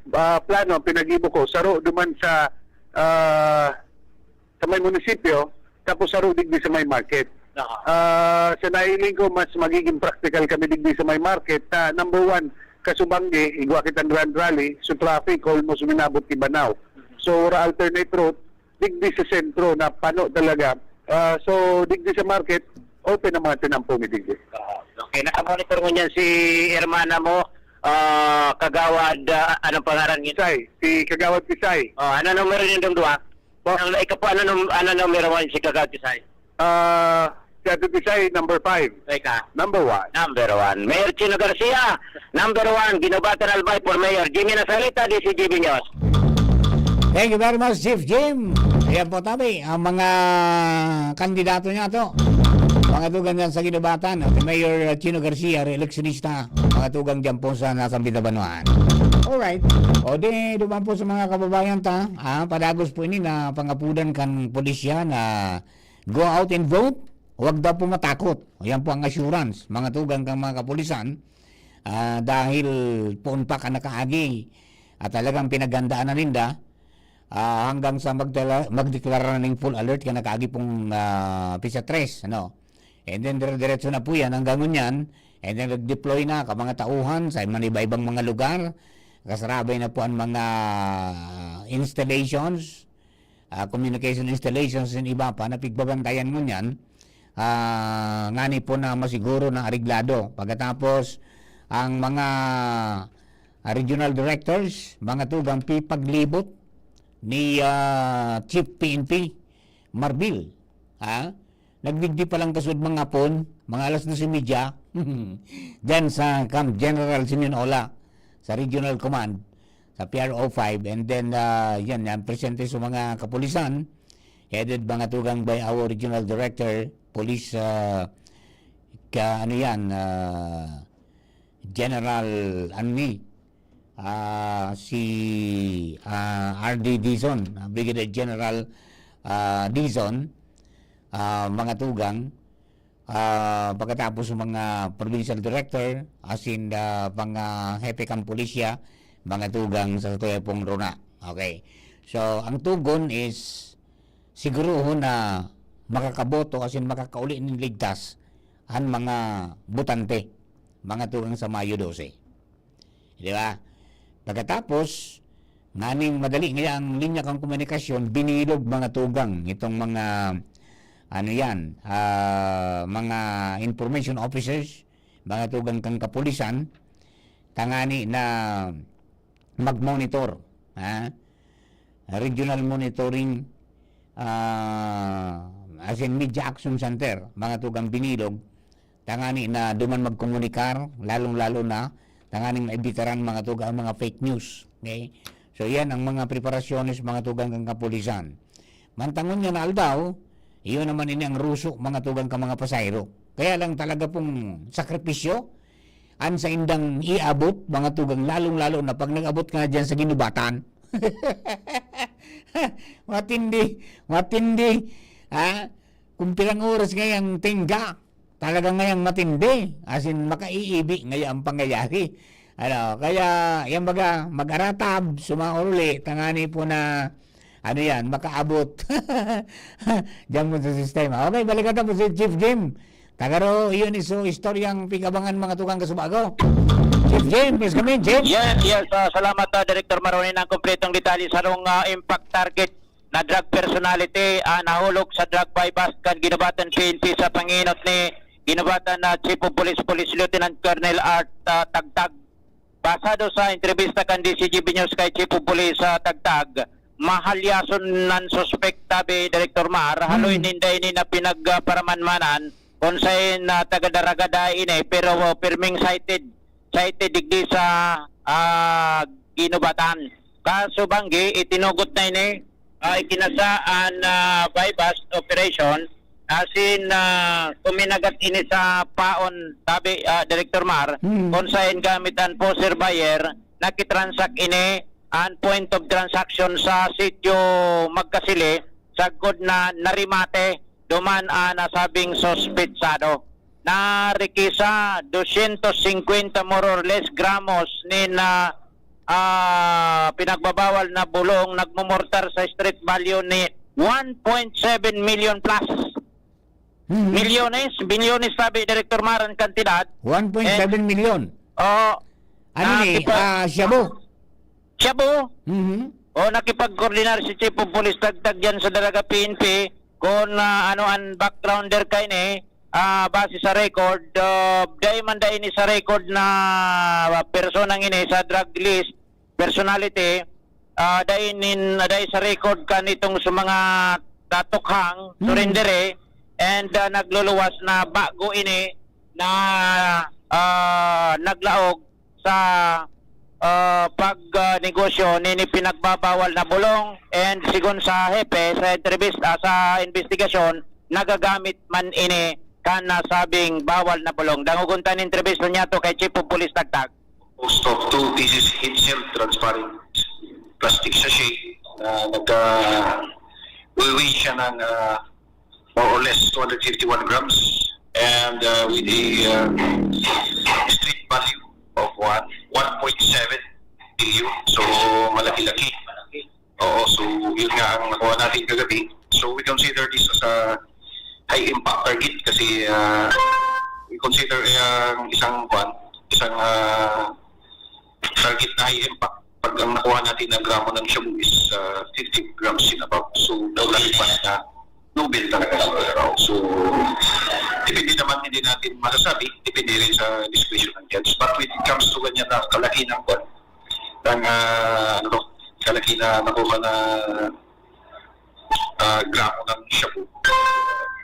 plano pinag-ibo ko, saro duman sa may munisipyo, tapos saro digdi sa may market. Sa nailing ko, mas magiging practical kami digdi sa may market. Number one, Kasubangge, igwakit ang Grand Rally, so traffic almost minabot ti Banao. So, alternate route, digdi sa sentro na pano talaga. So, digdi sa market, open ang mga tinampumi digdi. Okay, nakamonitor mo niyan si hermana mo, Kagawad, anong pangalan niya? Pisay, si Kagawad Pisay. Ano numero niyo dong dua? Ikaw po, ano numero mo si Kagawad Pisay? Si Ate Pisay, number 5. Ika? Number 1. Number 1. Mayor Chino Garcia, number 1, Ginubatan Albay for Mayor. Jimmy Nasalita, DCGB News. Thank you very much, Chief Jim. Ayan po tabi, ang mga kandidato niya to. Mga tugang dyan sa Ginubatan, Mayor Chino Garcia, re-electionista. Mga tugang dyan po sa nasang Binabanuan. Alright. O di, duman po sa mga kababayan ta, padagos po ini na pangapudan kan pulisya na go out and vote. Huwag daw po matakot. Ayan po ang assurance, mga tugang kang mga kapulisan. Dahil poon pa ka nakaagi at talagang pinagandaan na ninda, hanggang sa magdeklara ng full alert ka nakaagi pong PISA 3, ano? And then diretso na po yan hanggang ngunyan, and then nag-deploy na ka mga tauhan sa iba-ibang mga lugar, kasarabay na po ang mga installations, communication installations and iba pa na pigbabantayan ngunyan, ngani po na masiguro na ariglado. Pagkatapos ang mga regional directors, mga tugang paglibot ni Chief PNP Marbil, nagbigdi pa lang kasud mga pon, mga alas 12:30 dyan sa Camp General Simeonola sa Regional Command sa PRO 5, and then yan presente sa mga kapulisan, headed mga tugang by our Regional Director Police General Anmi si RD Dizon, Brigadier General Dizon, mga tugang, pagkatapos ng mga provincial director, as in mga hepe kang pulisya, mga tugang sa Tuyapong Runa. Okay. So, ang tugon is siguro na makakaboto kasi makakauli ng ligtas ang mga butante, mga tugang sa Mayo 12. Di ba? Pagkatapos, nganing madali nga ang linya kang komunikasyon, binilog mga tugang itong mga mga information officers, mga tugang kang kapulisan, tangani na mag-monitor, regional monitoring as in media action center, mga tugang binilog, tangani na duman magkomunikar, lalong-lalo na tangani maibitaran mga tugang mga fake news. Okay? So yan ang mga preparasyones mga tugang kang kapulisan. Mantangon niya na aldaw, iyon naman ini ang ruso mga tugang ka mga pasayro. Kaya lang talaga pong sakripisyo an sa indang iabot mga tugang, lalong-lalo na pag nag-abot ka na dyan sa ginubatan. matindi kung pilang oras ngayang tingga talaga ngayang matindi, as in makaiibi ngayang pangyayari, kaya yan baga mag-aratab sumauli tangani po na makaabot dyan mo sa sistema. Okay, balikan po si Chief Jim tagaro, iyon iso istoryang pigabangan mga tukang kasubago. Chief Jim, please come in, Chief. Yes. Salamat, Director Maroni, ng kompletong detalye sa rong impact target na drug personality nahulog sa drug bypass kan ginubatan PNP sa panginot ni ginubatan na Chief of Police Lieutenant Colonel Art Tagtag. Basado sa entrevista kan DCGB News kay Chief of Police Tagtag, mahalyason nan suspect tabi Director Mar, haloy ninday ni na pinagparamanmanan kung sa'y taga-daragada ini, pero pirming cited digdi sa ginubatan. Kaso banggi, itinugot na ini, ikinasaan bypass operation, asin kuminagat ini sa paon, sabi Director Mar, kung sa'y gamitan po surveyor, nakitransact ini ang point of transaction sa sityo Magkasili, sagod na narimate, duman nasabing sospetsado. Narikisa 250 more or less gramos ni na pinagbabawal na bulong, nagmumortar sa street value ni 1.7 million plus. Milyones sabi Director Maran kantidad. 1.7 million. Shabu? Nakipag-coordinar si Chief of Police Tagtag yan sa Dalaga PNP kung ang backgrounder kay ni base sa record, dahil man dahil ini sa record na personang ini sa drug list personality, dahil sa record ka nitong sa mga tatukhang surrendere and nagluluwas na bago ini na naglaog sa pagnegosyo nini pinagbabawal na bulong, and sigon sa hepe sa entrevista sa investigasyon, nagagamit man ini kan nasabing bawal na bulong. Danguguntan entrevista niya to kay Chief of Police Tagtag. Most of 2 pieces held transparent plastic sachet na nagka-weigh siya ng more or less 251 grams and with a street value of 1.7 billion. So malaki-laki. Oo, so yun nga ang nakuha natin kagabi. So we consider this as a high impact target kasi we consider isang target na high impact pag ang nakuha natin na gramo ng shabu is 50 grams and above. So malaki pa na Nobel talaga. So depende naman, hindi natin masasabi, depende rin sa discretion ng judge. But when it comes to ganyan na kalaki ng kalaki na nakuha na gramo ng shabu,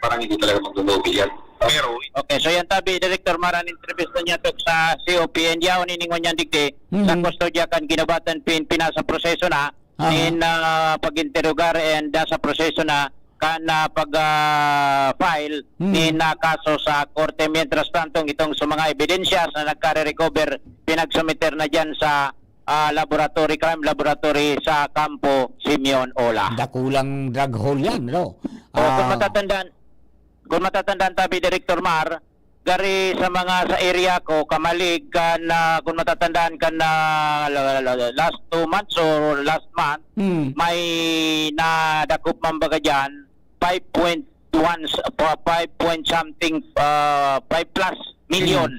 parang hindi talaga mag-Nobel yan. Pero okay, so yan tabi Director Maran interview niya to sa COP and yaw niningon niyan digdi sa kustodya kan ginabatan pinasa proseso na in pag-interrogar and sa proseso na kan pag-file ni na kaso sa korte. Mientras tantong itong sa mga ebidensya na nagkare-recover pinagsumiter na dyan sa crime laboratory sa Campo Simeon Ola. Dakulang drug hole yan, no? Kung matatandaan tabi Director Mar, gari sa mga sa area ko kamalig kan kung matatandaan kan na last 2 months or last month may nadakop man baga dyan 5 point something 5 plus million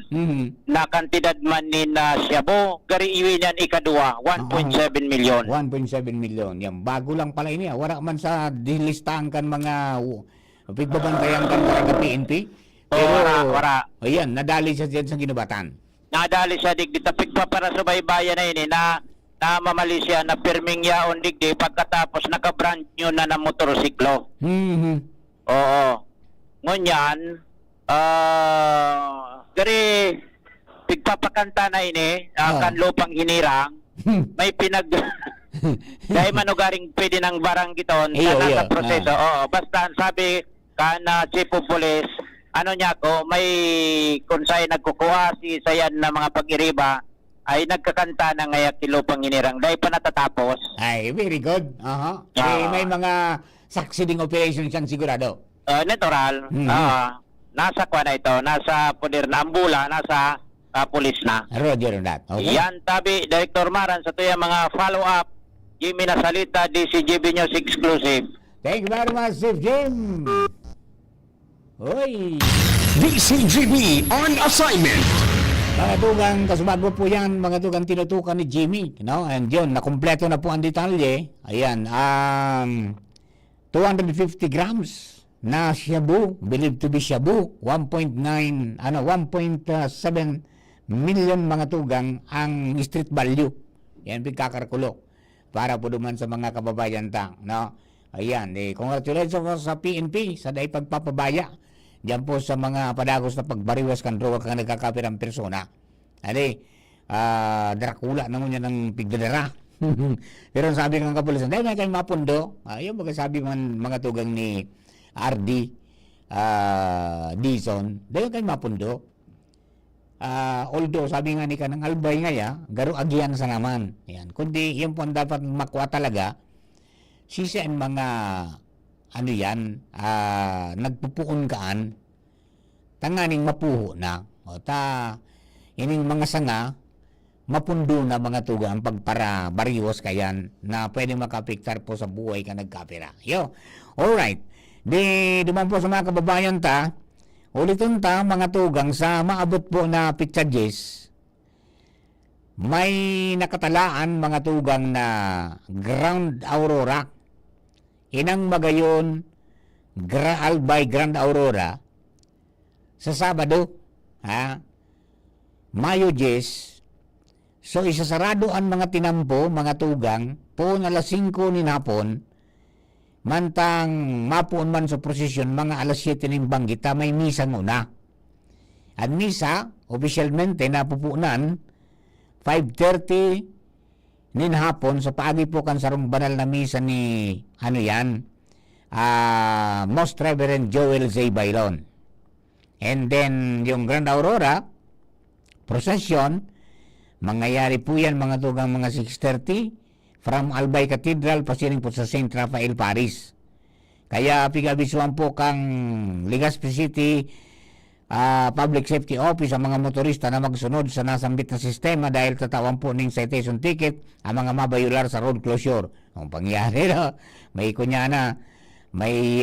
na kantidad man ni na Shabu gari iwi niyan ikadua 1.7 million. 1.7 million. Yan, bago lang pala ini. Wala man sa dilistahan kan mga pigbabantayan kan mga PNP. Pero, wara. Ayan, nadali siya dyan sa ginubatan. Nadali siya digdi tapik pa para sa baybayan na ini na mamali siya na pirming yaon digdi pagkatapos naka-brand new na motorsiklo. Oo. Ngunyan, gari pigpapakanta na ini kan lupang hinirang may dahil manugaring pwede ng barang giton sa nasa proseso. Oo, basta sabi kan Chief of Police ano niya ko, may kung sa'yo nagkukuha si sayan na mga pag-iriba, ay nagkakanta na ngayon kilupang inirang. Dahil pa natatapos. Ay, very good. May mga saksi ding operation siyang sigurado. Natural. Nasa kwa na ito. Nasa pulir na ambula. Nasa pulis na. Roger that. Okay. Yan, tabi, Director Maran, sa tuya mga follow-up. Jimmy Nasalita, DCGB News Exclusive. Thank you very much, Chief Jim. Hoy! DCGB on assignment. Mga tugang kasumado po yan, mga tugang tinutukan ni Jimmy, no? And yun, nakumpleto na po ang detalye. Ayan, 250 grams na shabu, believed to be shabu, 1.7 million mga tugang ang street value. Yan pagkakarkulo para po duman sa mga kababayan tang, no? Ayan, congratulations sa PNP sa dahil pagpapabaya. Diyan po sa mga padagos na pagbariwas kan droga kang nagkakapirang persona. Adi, Dracula naman yan ng pigdadara. Pero sabi ng kapulisan, dahil may kayong mapundo, yung sabi man mga tugang ni RD Dizon, dahil kayong mapundo. Although, sabi nga ni kanang albay nga garo agyan sa naman. Yan. Kundi, yun po ang dapat makuha talaga, sisa ang mga nagpupuon kaan tanganing mapuho na o ining mga sanga mapundo na mga tugang pagpara bariwos kayan na pwedeng makapiktar po sa buhay ka nagkapira. Alright, duman po sa mga kababayan ulitin mga tugang sa maabot po na pictures may nakatalaan mga tugang na ground aurora. Inang magayon Albay Grand Aurora sa Sabado, Mayo 10. So isasarado ang mga tinampo, mga tugang, po alas 5 ni hapon, mantang mapuon man sa prosesyon, mga alas 7 ng banggita, may misa muna. At misa, opisyalmente napupunan, 5:30 nin hapon sa paagi po kan sarong banal na misa ni Most Reverend Joel Z. Bailon. And then yung Grand Aurora procession mangyayari po yan mga tugang mga 6:30 from Albay Cathedral pasiring po sa St. Raphael Parish. Kaya pigabisuan po kang Legazpi City Public Safety Office ang mga motorista na magsunod sa nasambit na sistema dahil tatawan po ng citation ticket ang mga mabayular sa road closure. Ang pangyari may kunyana, may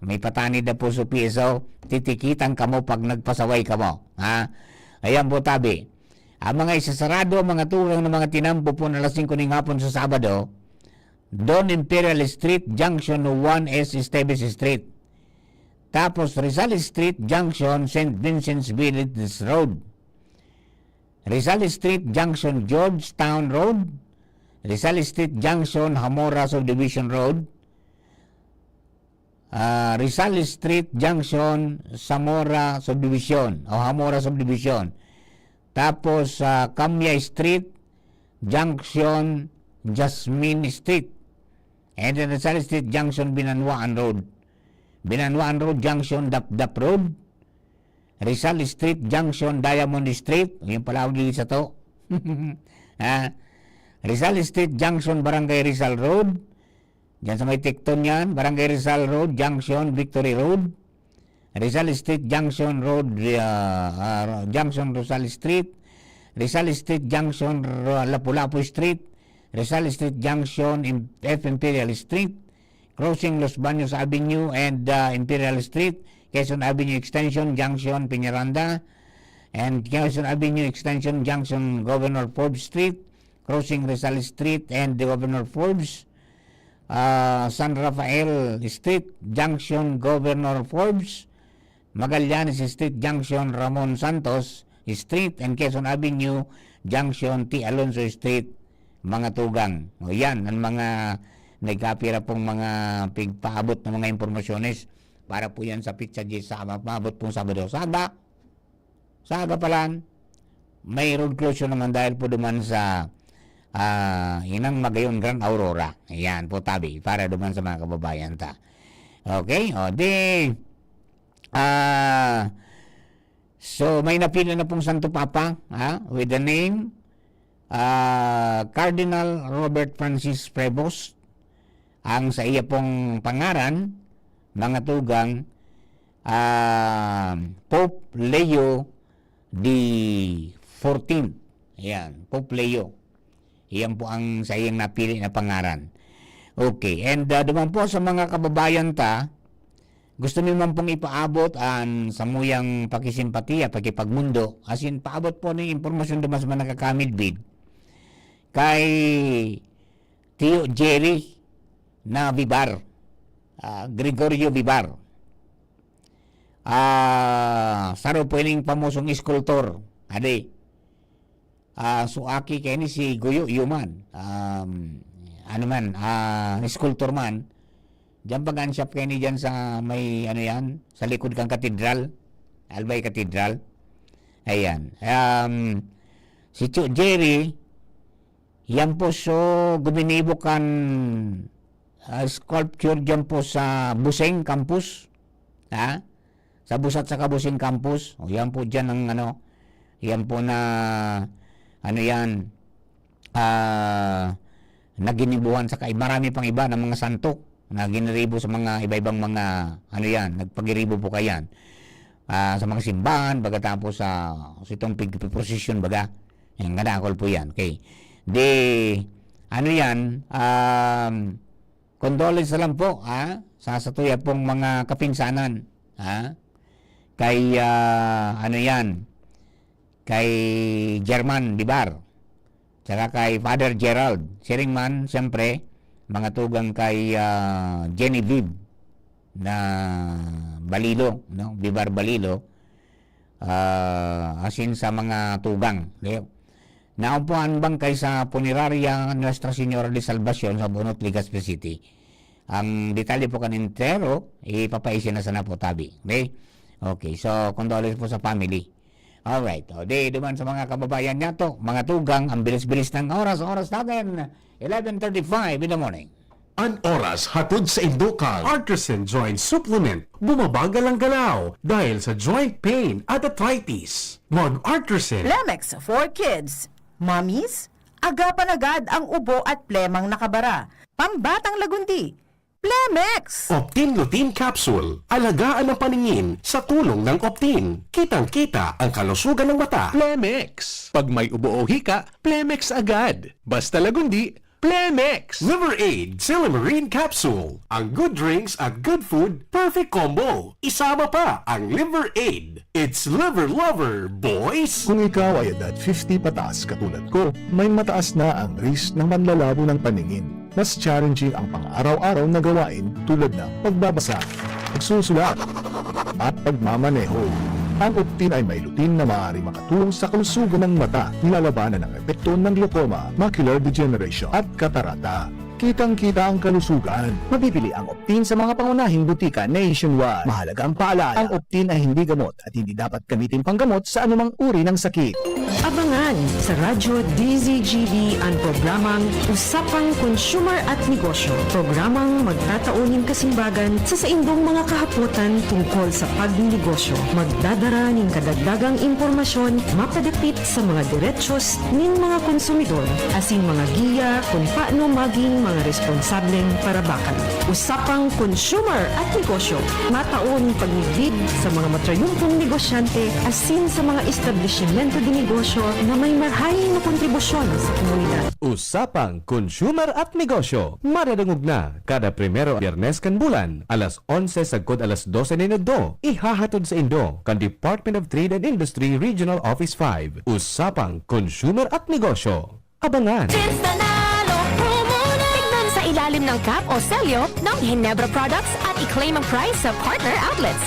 may patanid na po sa PSO, titikitan ka mo pag nagpasaway ka mo. Ayan po tabi. Ang mga isasarado, mga tugang ng mga tinampo po na alas 5 ng hapon sa Sabado, Don Imperial Street, Junction 1S Esteves Street. Tapos Rizal Street Junction, St. Vincent's Village Road. Rizal Street Junction, Georgetown Road. Rizal Street Junction, Hamora Subdivision Road. Rizal Street Junction, Zamora Subdivision o Hamora Subdivision. Tapos Camya Street Junction, Jasmine Street. And then Rizal Street Junction, Binanwaan Road. Binanwaan Road Junction, Dapdap Road. Rizal Street Junction, Diamond Street. Yung pala ulit sa to. Ha? Rizal Street Junction, Barangay Rizal Road. Diyan sa may Tikton yan, Barangay Rizal Road, Junction, Victory Road. Rizal Street Junction Road, Junction Rizal Street. Rizal Street Junction, Lapu-Lapu Street. Rizal Street Junction, F. Imperial Street. Crossing Los Baños Avenue and Imperial Street. Quezon Avenue Extension, Junction, Peñaranda. And Quezon Avenue Extension, Junction, Governor Forbes Street. Crossing Rizal Street and the Governor Forbes. San Rafael Street, Junction, Governor Forbes. Magallanes Street, Junction, Ramon Santos Street. And Quezon Avenue, Junction, T. Alonso Street, mga tugang. O yan, ang mga nagkapira pong mga pigpaabot ng mga impormasyones para po yan sa Pizza G sa maabot pong Sabado. Saga palan, may road closure naman dahil po duman sa Inang Magayon Grand Aurora. Ayan po tabi, para duman sa mga kababayan ta. Okay, o di so may napili na pong Santo Papa with the name Cardinal Robert Francis Prevost. Ang sa iya pong pangaran, mga tugang, Pope Leo XIV. Ayan, Pope Leo. Iyan po ang sa iyang napili na pangaran. Okay, and duman po sa mga kababayan ta, gusto niyo man pong ipaabot ang samuyang pakisimpatiya, pakipagmundo, as in paabot po ng impormasyon duman sa mga nakakamidbid kay Tio Jerry na Vibar, Gregorio Vibar. Saro po yung pamosong iskultor. Ade. Suaki kaya ni si Guyo Yuman. Iskultor man. Diyan pag shop kaya ni dyan sa may sa likod kang katedral. Albay Katedral. Ayan. Si Tio Jerry, yan po so guminibo kan sculpture dyan po sa Buseng Campus. Sa Busat sa Buseng Campus. O yan po dyan ang yan po na naginibuhan sa marami pang iba ng mga santo na giniribo sa mga iba-ibang mga nagpagiribo po kayan sa mga simbahan baga tapos sa itong procession baga yung ganakol po yan. Okay, condolence na lang po sa satuya pong mga kapinsanan kay kay German Vibar tsaka kay Father Gerald Siringman, siyempre mga tugang kay Genevieve na Balilo, Vibar Balilo, asin sa mga tugang. Naumpuan bang kay sa Puneraria Nuestra Señora de Salvacion sa Bonot, Legazpi City. Ang detalye po kanintero, ipapaisin na sana po tabi. Okay, so condolence po sa family. Alright, duman sa mga kababayan niya to, mga tugang, ang bilis-bilis ng oras natin, 11:35 in the morning. An oras hatod sa Indokang Artisan Joint Supplement. Bumabagal ang galaw dahil sa joint pain at arthritis. Mag-Artisan. Plemex for Kids. Mommies, agapan agad ang ubo at plemang nakabara. Pambatang lagundi. Plemex! Optin Lutein Capsule. Alagaan ang paningin sa tulong ng Optin. Kitang-kita ang kalusugan ng mata. Plemex. Pag may ubo o hika, Plemex agad. Basta lagundi, Plemex. Liver Aid Silimarine Capsule. Ang good drinks at good food, perfect combo. Isama pa ang Liver Aid. It's liver lover, boys! Kung ikaw ay edad 50 pataas katulad ko, may mataas na ang risk ng manlalabo ng paningin. Mas challenging ang pang-araw-araw na gawain tulad ng pagbabasa, pagsusulat, at pagmamaneho. Ang Optin ay may lutein na maaari makatulong sa kalusugan ng mata, nilalabanan ang epekto ng glaucoma, macular degeneration at katarata. kitang-kita ang kalusugan. Mabibili ang Optin sa mga pangunahing butika nationwide. Mahalaga ang paalala, ang Optin ay hindi gamot at hindi dapat gamitin panggamot sa anumang uri ng sakit. Abangan sa Radyo DZGB ang programang Usapang Consumer at Negosyo. Programang magtataunin kasimbagan sa saindong mga kahapotan tungkol sa pagnegosyo. Magdadara ng kadagdagang impormasyon mapadapit sa mga diretsyon ng mga konsumidor asin mga giya kung paano maging mga responsableng parabakan. Usapang Consumer at Negosyo. Mataon pagnigid sa mga matrayumpong negosyante asin sa mga establishmento de negosyo na may marhaing na kontribusyon sa komunidad. Usapang Consumer at Negosyo. Maradungog na kada primero Biyernes kan bulan, alas 11 sagkod alas 12 ni Nagdo. Ihahatod sa Indo kan Department of Trade and Industry Regional Office 5. Usapang Consumer at Negosyo. Abangan! Tignan sa ilalim ng cap o selyo ng Ginebra products at i-claim ang price sa partner outlets.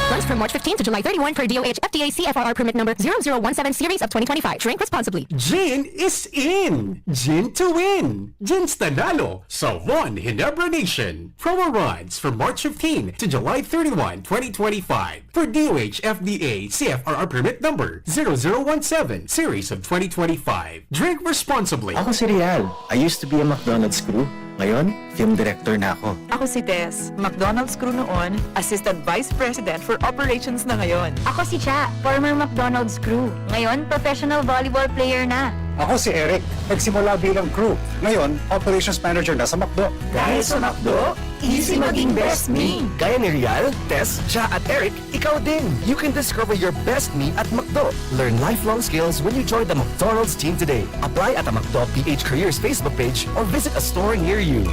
Runs from March 15 to July 31 per DOH FDA CFRR permit number 0017 series of 2025. Drink responsibly. Gin is in! Gin to win! Gin's Tanalo sa One Ginebra Nation. Promo runs from March 15 to July 31, 2025 for DOH FDA CFRR permit number 0017 series of 2025. Drink responsibly. Ako si Rial. I used to be a McDonald's crew. Ngayon, film director na ako. Ako si Tess, McDonald's crew noon, Assistant Vice President for Operations na ngayon. Ako si Cha, former McDonald's crew. Ngayon, professional volleyball player na. Ako si Eric. Nagsimula bilang crew. Ngayon, operations manager na sa McDo. Dahil sa McDo, easy maging best me. Gaya ni Rial, Tess, Cha at Eric, ikaw din. You can discover your best me at McDo. Learn lifelong skills when you join the McDonald's team today. Apply at the McDo PH Careers Facebook page or visit a store near you.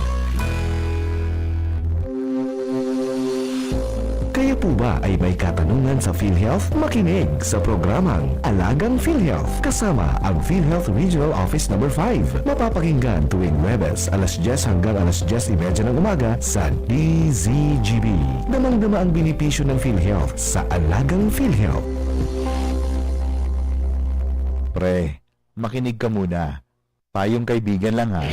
Kayo po ba ay may katanungan sa PhilHealth? Makinig sa programang Alagang PhilHealth kasama ang PhilHealth Regional Office No. 5. Mapapakinggan tuwing Webes alas 10 hanggang alas 10:30 ng umaga sa DZGB. Damang-dama ang benepisyo ng PhilHealth sa Alagang PhilHealth. Pre, makinig ka muna. Tayong kaibigan lang ha.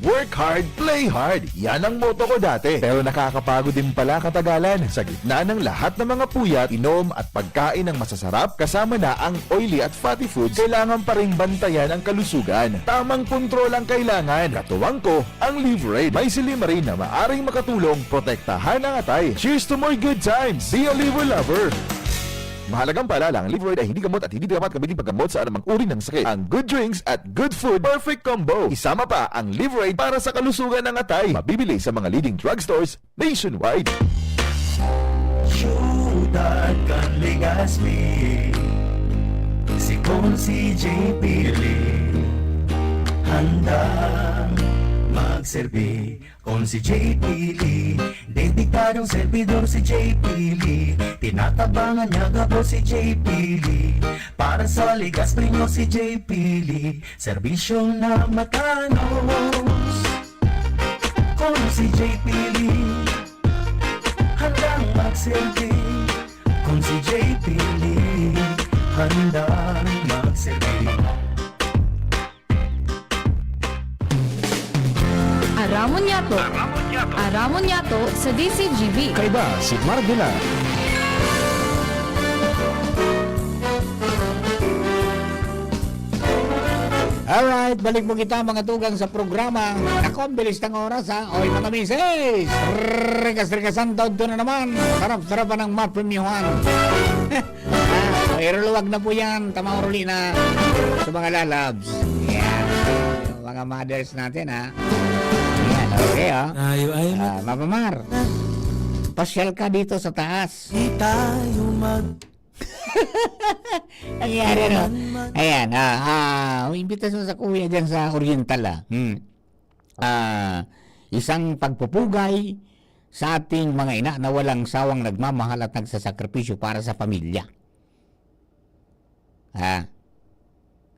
Work hard, play hard. Yan ang motto ko dati. Pero nakakapagod din pala katagalan. Sa gitna ng lahat ng mga puyat, inom at pagkain ng masasarap, kasama na ang oily at fatty foods, kailangan pa rin bantayan ang kalusugan. Tamang kontrol ang kailangan. Katuwang ko, ang Liverade. May silimarin na maaring makatulong protektahan ang atay. Cheers to more good times. Be a liver lover. Mahalagang paalala, ang Liverade ay hindi gamot at hindi dapat gamitin paggamot sa anumang uri ng sakit. Ang good drinks at good food, perfect combo. Isama pa ang Liverade para sa kalusugan ng atay. Mabibili sa mga leading drugstores nationwide. Syudad kan Legazpi, si Consi J. Pili, handang magserbi. Con si J. Pili, dedikadong servidor si J. Pili, tinatabangan niya gabo si J. Pili, para sa Legazpi nyo si J. Pili, serbisyong na matanos. Con si J. Pili, handang magserbi. Con si J. Pili, handang magserbi. Aramon Yato. Aramon Yato sa DCGB. Kaiba si Mardula. Alright, balik mo kita mga tugang sa programa. Ako, ang bilis ng oras ha. Oy mga misis, rekas-rekasan taon to na naman. Sarap-sarapan ng mapremyuhan. Iruluwag na po yan, tamang ruli na sa mga lalabs. Yan, yung mga mothers natin ha. Yan, okay ha. Tayo ay Mama Mar, pasyal ka dito sa taas. di tayo Nangyari no? Ayan, imbitasyon sa kuya dyan sa Oriental isang pagpupugay sa ating mga ina na walang sawang nagmamahal at nagsasakripisyo para sa pamilya.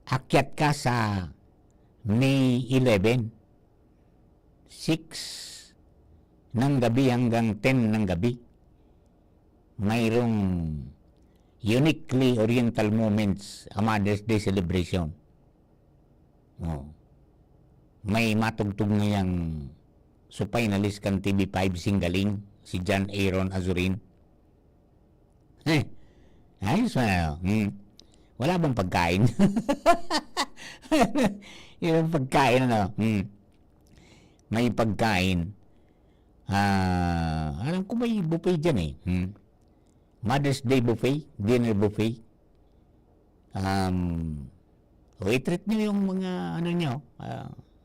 Akyat ka sa May 11, 6 ng gabi hanggang 10 ng gabi. Mayroong uniquely Oriental Moments, a Mother's Day celebration. Oh. May matugtog ngayang supay na list kan TV5 singgaling si John Aaron Azurin. Ayos na. Wala bang pagkain? Yung pagkain, ano? May pagkain. Alam ko may buffet dyan eh. Mother's Day buffet, dinner buffet. I-treat nyo yung mga, ano nyo,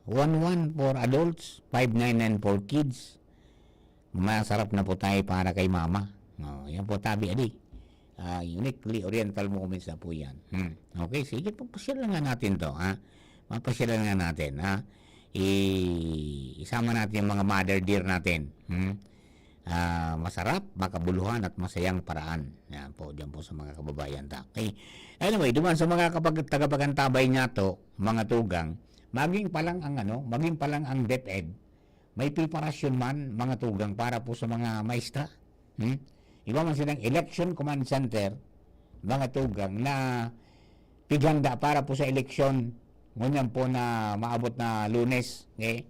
1-1 for adults, 5-9 for kids. Masarap na po tayo para kay mama. Yan po, tabi adi. Uniquely Oriental Moments na po yan. Okay, sige, papasyalan nga natin to. Papasyalan nga natin. Isama natin yung mga mother dear natin. Masarap, makabuluhan at masayang paraan. Yan po, dyan po sa mga kababayan. Okay. Anyway, duman sa mga tagapagantabay niya to, mga tugang, maging pa lang ang DepEd, may preparasyon man, mga tugang, para po sa mga maestra. Iba man silang Election Command Center, mga tugang, na pighanda para po sa eleksyon, ngunyan po na maabot na Lunes. Okay?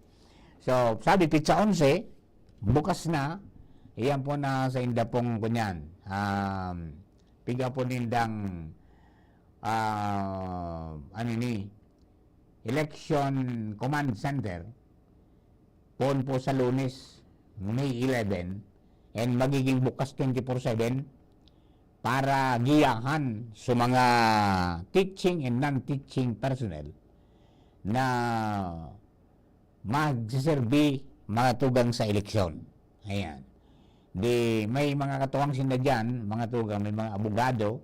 So, sabi, Pitsa 11, bukas na, iyan po na sa indapong kunyan. Piga po nindang Election Command Center po sa Lunes, May 11, and magiging bukas 24/7 para giyahan sa mga teaching and non-teaching personnel na magsiserbi mga tugang sa eleksyon. Ayan. May mga katuwang sinda dyan, mga tugang, may mga abogado,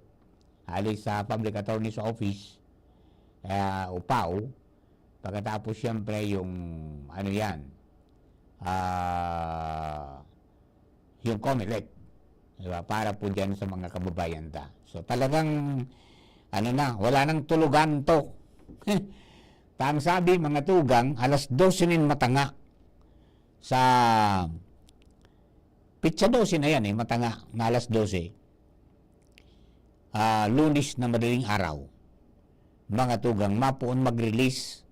alis sa Public Attorney's Office, UPAW, pagkatapos siyempre yung, yung COMELEC, diba? Para po dyan sa mga kababayan ta. So talagang, wala nang tulugan to. Tang sabi, mga tugang, alas 12 nin matanga sa Pitsa 12 na yan matanga na alas 12. Lunes na madaling araw. Mga tugang, mapuon mag-release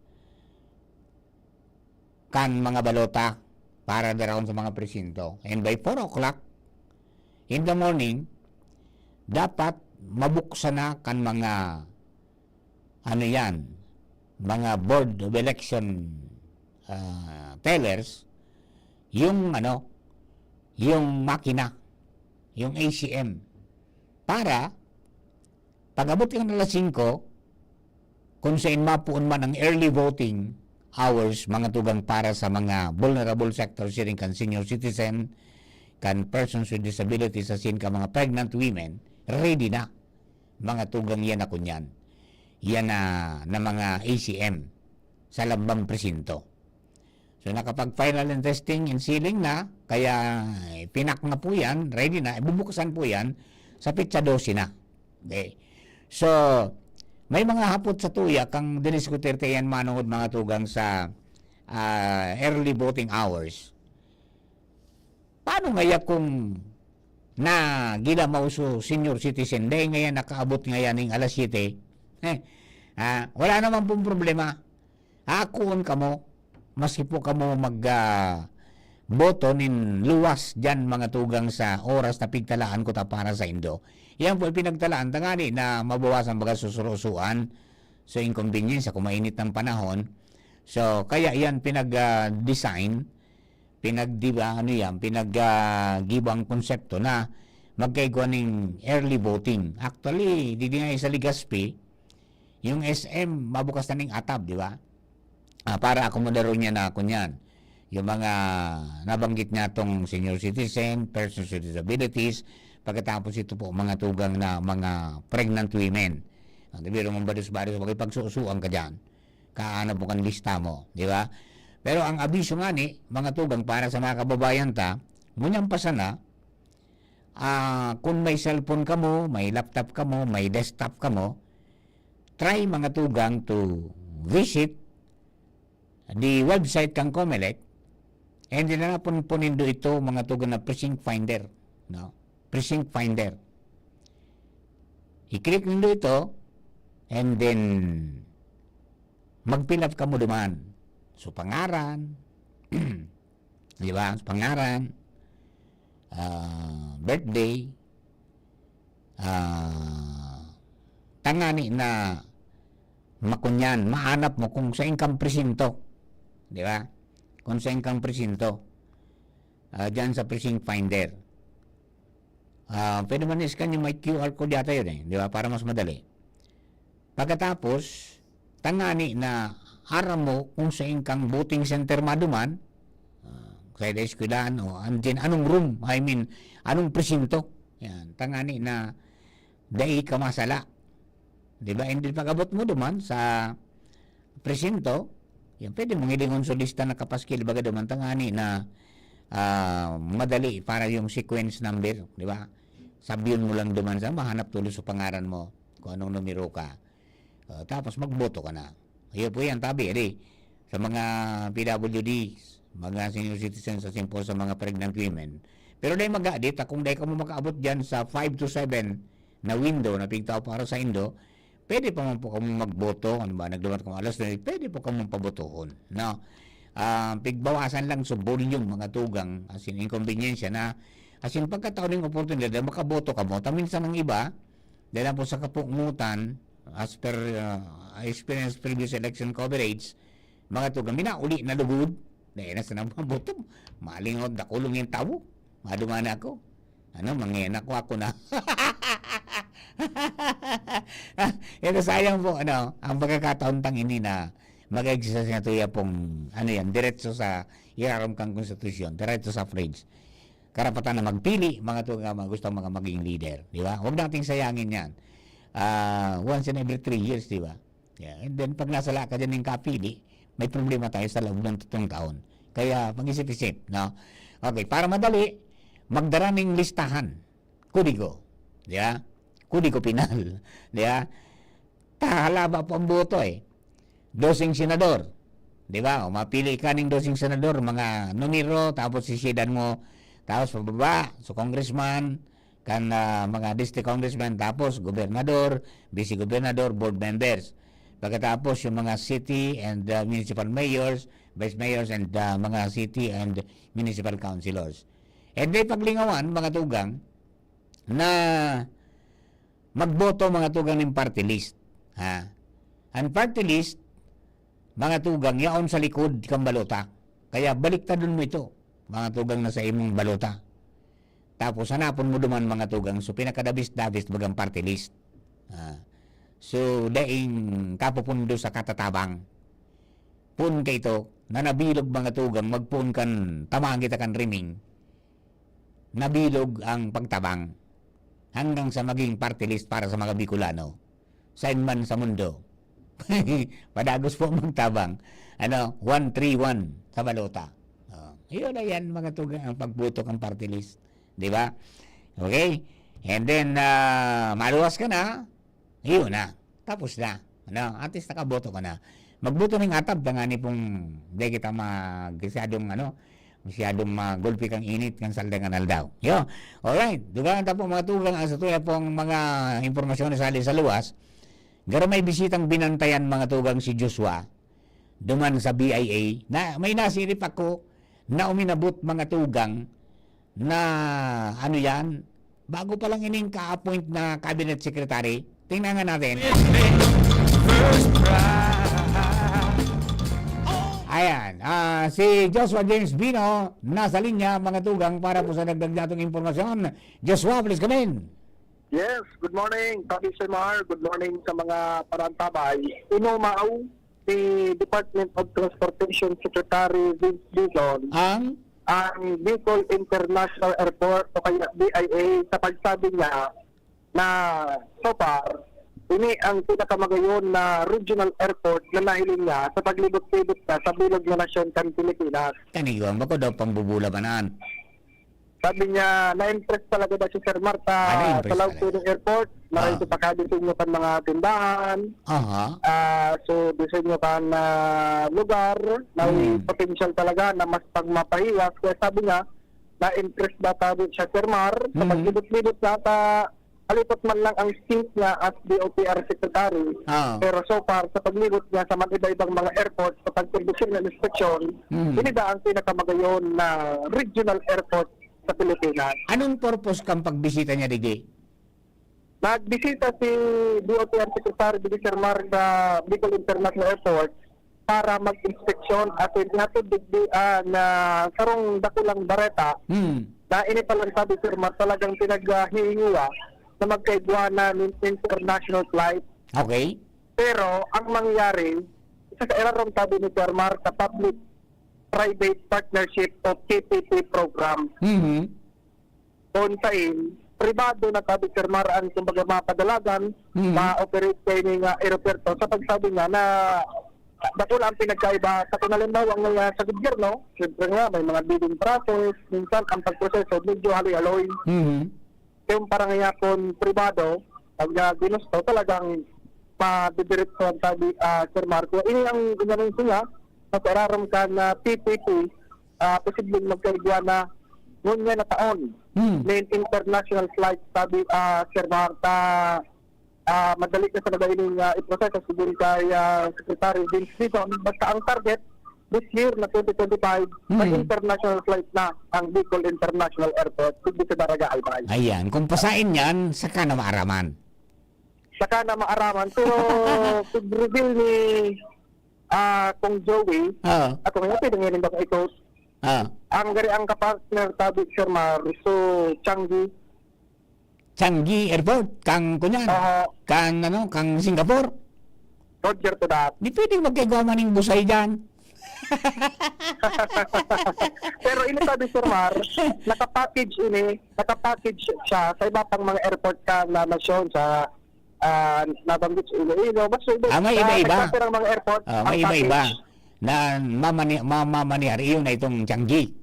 kan mga balota para darawon sa mga presinto. And by 4 o'clock in the morning, dapat mabuksan na kan mga mga board of election tellers yung makina, yung ACM, para pag-abot ng alas 5, kung saan mapuon man ang early voting hours, mga tugang, para sa mga vulnerable sectors, siring kan senior citizen, kan persons with disabilities, asin ka mga pregnant women, ready na. Mga tugang yan na kunyan. Yan na mga ACM sa lambang presinto. So nakapag-final and testing and sealing na, kaya pinak na po yan, ready na, ibubukasan po yan sa Pitsa 12 na. Okay. So, may mga hapot sa tuya kang diniskuterte yan manood, mga tugang, sa early voting hours. Paano ngaya kung na gila mauso senior citizen, dahil ngayon nakaabot ngayon ng alas 7, wala naman pong problema. Akuon kamo, maski po kamo boto nin luwas dyan, mga tugang, sa oras na pigtalaan ko ta para sa Indo. Yan po pinagtalaan tangani na mabawasan baga susurusuan, so inconvenience sa kumainit ng panahon. So kaya yan pinag-design, pinag-gibang konsepto na magkaigwa ng early voting. Actually, di nga sa Legazpi, yung SM mabukas na ng atab, di ba? Para akomodaro niya na kunyan yung mga nabanggit niya tong senior citizen, persons with disabilities, pagkatapos ito po mga tugang na mga pregnant women. Biro mong baris-baris, magipagsusuan ka dyan. Kaano po kan lista mo, di ba? Pero ang abiso nga mga tugang, para sa mga kababayan ta, ngunyang pasa na, kung may cellphone ka mo, may laptop ka mo, may desktop ka mo, try, mga tugang, to visit the website kang COMELEC, and dinanapon po nindo ito, mga tugang, na precinct finder. No? Precinct finder. I-click nindo ito, and then mag-fill up ka mo duman. So, pangaran, di ba? So, pangaran, birthday, tangani na makunyan, mahanap mo kung saan kang presinto. Di ba? Kung saan kang presinto. Diyan sa precinct finder. Pwede man iskan yung may QR code yata yun eh. Di ba? Para mas madali. Pagkatapos, tangani na haram mo kung saan kang voting center maduman, kaya da eskwelahan o anong room, anong presinto. Yan, tangani na dai ka masala. Di ba? Hindi pag-abot mo duman sa presinto, yan, pwede mong ilingon sa lista na kapaskil baga duman tangani na madali para yung sequence number, di ba? Sabihin mo lang duman sa mahanap tuloy sa pangaran mo kung anong numero ka. Tapos magboto ka na. Ayun po yan, tabi, sa mga PWDs, mga senior citizens sa simple sa mga pregnant women. Pero dahil mag-adit, kung dahil ka mo makaabot dyan sa 5 to 7 na window na pigtao para sa Indo, pwede pa man po kamo magboto. Ano ba, nagdumat kamo alas 9, pwede po kamo pabotohon. No? Pigbawasan lang sa volume mga tugang, as in inconvenience na, as in pagkataon ng opportunity na makaboto ka mo, taminsan ng iba, dahil po sa kapukmutan, as per experience previous election coverage, mga tugang, minauli na lugod, dahil na sa namaboto, malingod na kulong yung tao, maduman ako, mangena ko ako na. Ito sayang po, ang pagkakataon tang ini na mag-exercise nga tuya pong, diretso sa iraram kang konstitusyon, diretso sa fridge. Karapatan na magpili, mga tugang gusto mga maging leader, di ba? Huwag nating sayangin yan. Once in every 3 years, di ba? Yeah. And then, pag nasala ka dyan ng kapili, may problema tayo sa loob ng 3 taon. Kaya, mag-isip-isip, no? Okay, para madali, magdara ng listahan. Kudigo. Di ba? Kudigo Penal. Di ba? Halaba po ang boto eh. 12 senador. Di ba? O, mapili ka ng 12 senador, mga numero, tapos sisidan mo, tapos pababa, so congressman, kan mga district congressman, tapos gobernador, vice-gobernador, board members. Pagkatapos yung mga city and municipal mayors, vice mayors, and mga city and municipal councilors. And then paglingawan, mga tugang, na magboto mga tugang ng party list. Ha? Ang party list, mga tugang, yaon sa likod kang balota. Kaya baliktadon mo ito, mga tugang na sa imong balota. Tapos hanapon mo duman mga tugang, so pinakadabis-dabis bagang party list. So, daing kapupundo sa katatabang. Pun ka ito, na nabilog mga tugang, magpun kan, tamaan kita kan riming. Nabilog ang pagtabang hanggang sa maging party list para sa mga Bicolano. Saan man sa mundo. Padagos po magtabang. 131 sa balota. Yun na yan mga tugang ang pagbutok ang party list. Di ba? Okay? And then, maluwas ka na, yun na. Tapos na. At least nakaboto ka na. Magboto ng atab, dangani pong di kita masyadong magulpi kang init kang saldangan aldaw. Yo. Alright. Dugaan ta po mga tugang sa tuya pong mga impormasyon sa sa luwas. Garo may bisitang binantayan mga tugang si Joshua duman sa BIA na may nasirip ako na uminabot mga tugang na yan, bago pa lang ining ka-appoint na cabinet secretary. Tingnan nga natin. Ayan, si Joshua James Bino nasa linya mga tugang para po sa nagdagdatong impormasyon. Joshua, please come in. Yes, good morning, Papi Semar. Good morning sa mga parantabay. Inumaaw si Department of Transportation Secretary Vince Dizon ang Bicol International Airport o kaya BIA sa pagsabi niya na so far, ini ang pinakamagayon na regional airport na nahiling niya sa paglibot-libot na sa bilog na nasyon kan Pilipinas. Kaniyong, bako daw pang bubulabanan. Sabi niya, na-impress talaga daw si Sir Marta sa Lautudong Airport. Marito pa ka-disenyo kan mga tindahan. So, disenyo kan lugar na potential talaga na mas pagmapahiwas. Kaya sabi niya, na-impress data din siya Sir Mar sa paglibot-libot data halipot man lang ang stint niya as DOTR Secretary. Pero so far, sa paglibot niya sa mga iba-ibang mga airports sa pagkondusyon ng inspeksyon, inida ang pinakamagayon na regional airport sa Pilipinas. Anong purpose kang pagbisita niya, Digi? Nagbisita si DOTR Secretary Sir Mar sa Bicol International Airport para mag-inspeksyon at natod digdian na sarong dakulang bareta na ini palang sabi Sir Mar talagang pinaghihinguwa na magkaigwana ng international flight. Okay. Pero ang mangyari, isa sa erarong sabi ni Sir Mar sa Public-Private Partnership o PPP program. Kung saan, pribado na sabi Sir Mar ang kumbaga mapadalagan ma-operate kayo ng aeroporto sa pagsabi nga na dakula ang pinagkaiba sa kunalimbawa nga sa gobyerno, siyempre nga may mga bidding process, minsan ang pagproseso medyo haloy-haloy. Yung parangayakon pribado, pag ginusto talagang madidiretso ang sabi Sir Marco. Ini ang ginanin siya, sa araram ka na PPP, posibleng magkaigwa ngunya na taon. Main international flight sabi Sir Marta, madali ka sa nagailing iproseso siguro kay Secretary Vince Dizon. Basta ang target this year na 2025 may international flight na ang Bicol International Airport siguro sa Daraga Albay. Ayan, kung pasain yan, saka na maaraman. Saka na maaraman. Pero pag-reveal ni kung Joey, at kung nga pwede ngayon ba ito, ang gari ang kapartner tabi Sir Mar, so Changi Airport, kang kunyan, kang Singapore. Roger to that. Di pwedeng magkagawa ng busay dyan. Pero ini sabi Sir Mar, nakapackage siya sa iba pang mga airport ka na nasyon sa nabanggit sa Iloilo. May iba-iba. Mga airport, may iba-iba na mamaniar iyon na itong Changi.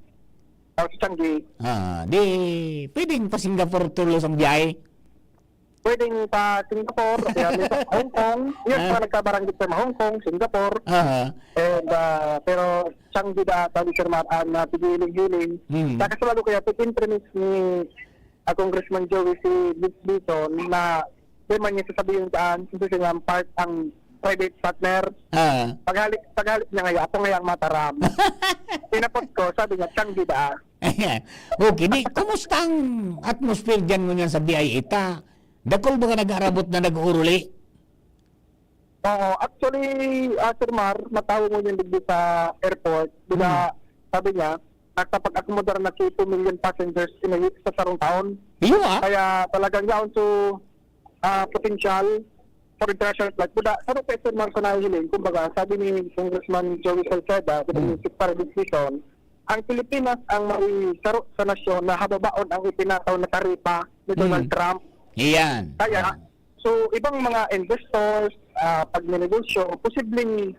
Changi. Di pwedeng pa Singapore tulos ang biyahe. Pwedeng pa Singapore, kaya sa Hong Kong. Yan pa nagkabaranggit sa Hong Kong, Singapore. And, pero Changi da, sabi Sir Mar, na pigiling-giling. Nakasalalo kaya, pag-introduce ni Congressman Joey si Vince Dizon na di man niya sasabihin saan, kasi nga part ang private partner. Paghalik niya ngayon, ako ngayang mataram. Pinapot ko, sabi niya, Changi da. Okay, kumusta ang atmosphere dyan mo niyan sa BIA? Dakol ba ka nag-arabot na nag-uruli? Oo, actually, Sir Mar, matawag mo yung digdi sa airport. Diba, sabi niya, nakapag-accommodar na 2 million passengers in a week sa sarong taon. Kaya talagang yaon to potential for international flight. Buda, sabi pa Sir Mar sa nahihiling, kumbaga, sabi ni Congressman Joey Salceda, yung Secretary Dizon, ang Pilipinas ang may saro sa nasyon na hababaon ang ipinataw na taripa ni Donald Trump. Iyan. Kaya, so ibang mga investors, pag ninegosyo, posibleng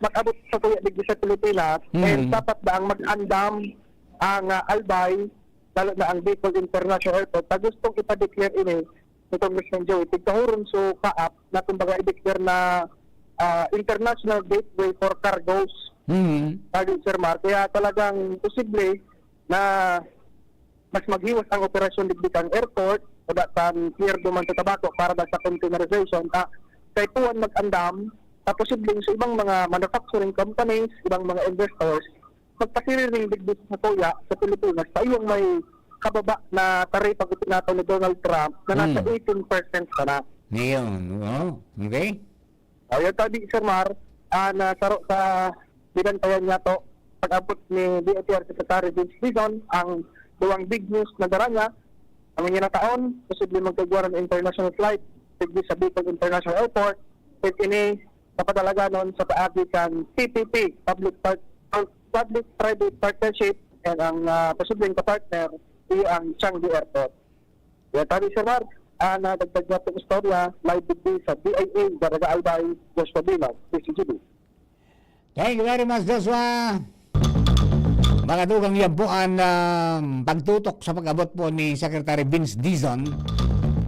mag-abot sa tuya digdi sa Pilipinas, and dapat ba ang mag-andam ang Albay, lalo na ang Bicol International Airport, na gustong ipa-declare ini ni Congressman Joey, tigkahuron so kaap na kumbaga i-declare na international gateway for cargos. Sir Mar, kaya talagang posible na mas maghiwas ang operasyon digdikang airport o datan clear duman sa tabako para sa containerization kay puwan mag-andam posibleng sa ibang mga manufacturing companies, ibang mga investors magpasiriring digdi sa tuya sa Pilipinas sa iyong may kababa na taripa kung tinataw ni Donald Trump na nasa 18% ka na. Ngayon, okay? Ayun tabi Sir Mar, na saro sa binantayan niya to pag-abot ni DOTR Secretary Vince Dizon ang duwang big news na dara niya ang inyong taon, posible magkagwa ng international flight sigdi sa Bicol International Airport at ini napadalaganon sa paagitan PPP, Public-Private Partnership, and ang posibleng kapartner ay ang Changi Airport. Kaya tabi Sir Mar, nadagdag na itong istorya live digdi sa BIA, Daraga Albay, Joshua Bilaw, DCGB. Thank you very much, Joshua. Mga dugang yabuan pagtutok sa pag-abot po ni Secretary Vince Dizon.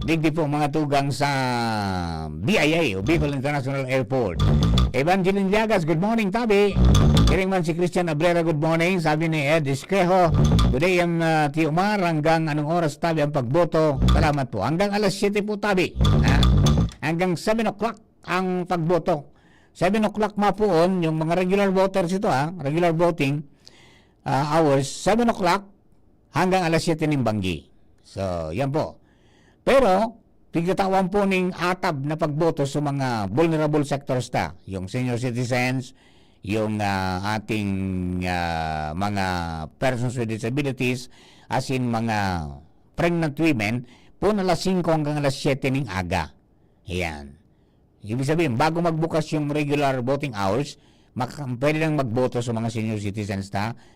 Digdi po mga tugang sa BIA o Bicol International Airport. Evangeline Llagas, good morning, Tabi. Kiring man si Christian Abrera, good morning. Sabi ni Ed Esquejo, Today ang Tiumar, hanggang anong oras tabi ang pagboto? Salamat po. Hanggang alas 7 po tabi. Hanggang 7 o'clock ang pagboto. 7 o'clock mapuon, yung mga regular voters ito regular voting hours, 7 o'clock hanggang alas 7 ng Banggi. So, yan po. Pero, pigkatawan po ng atab na pagboto sa mga vulnerable sectors yung senior citizens, yung ating mga persons with disabilities, as in mga pregnant women, po na alas 5 hanggang alas 7 ng aga. Ayan. Ibig sabihin, bago magbukas yung regular voting hours, pwede lang magboto sa mga senior citizens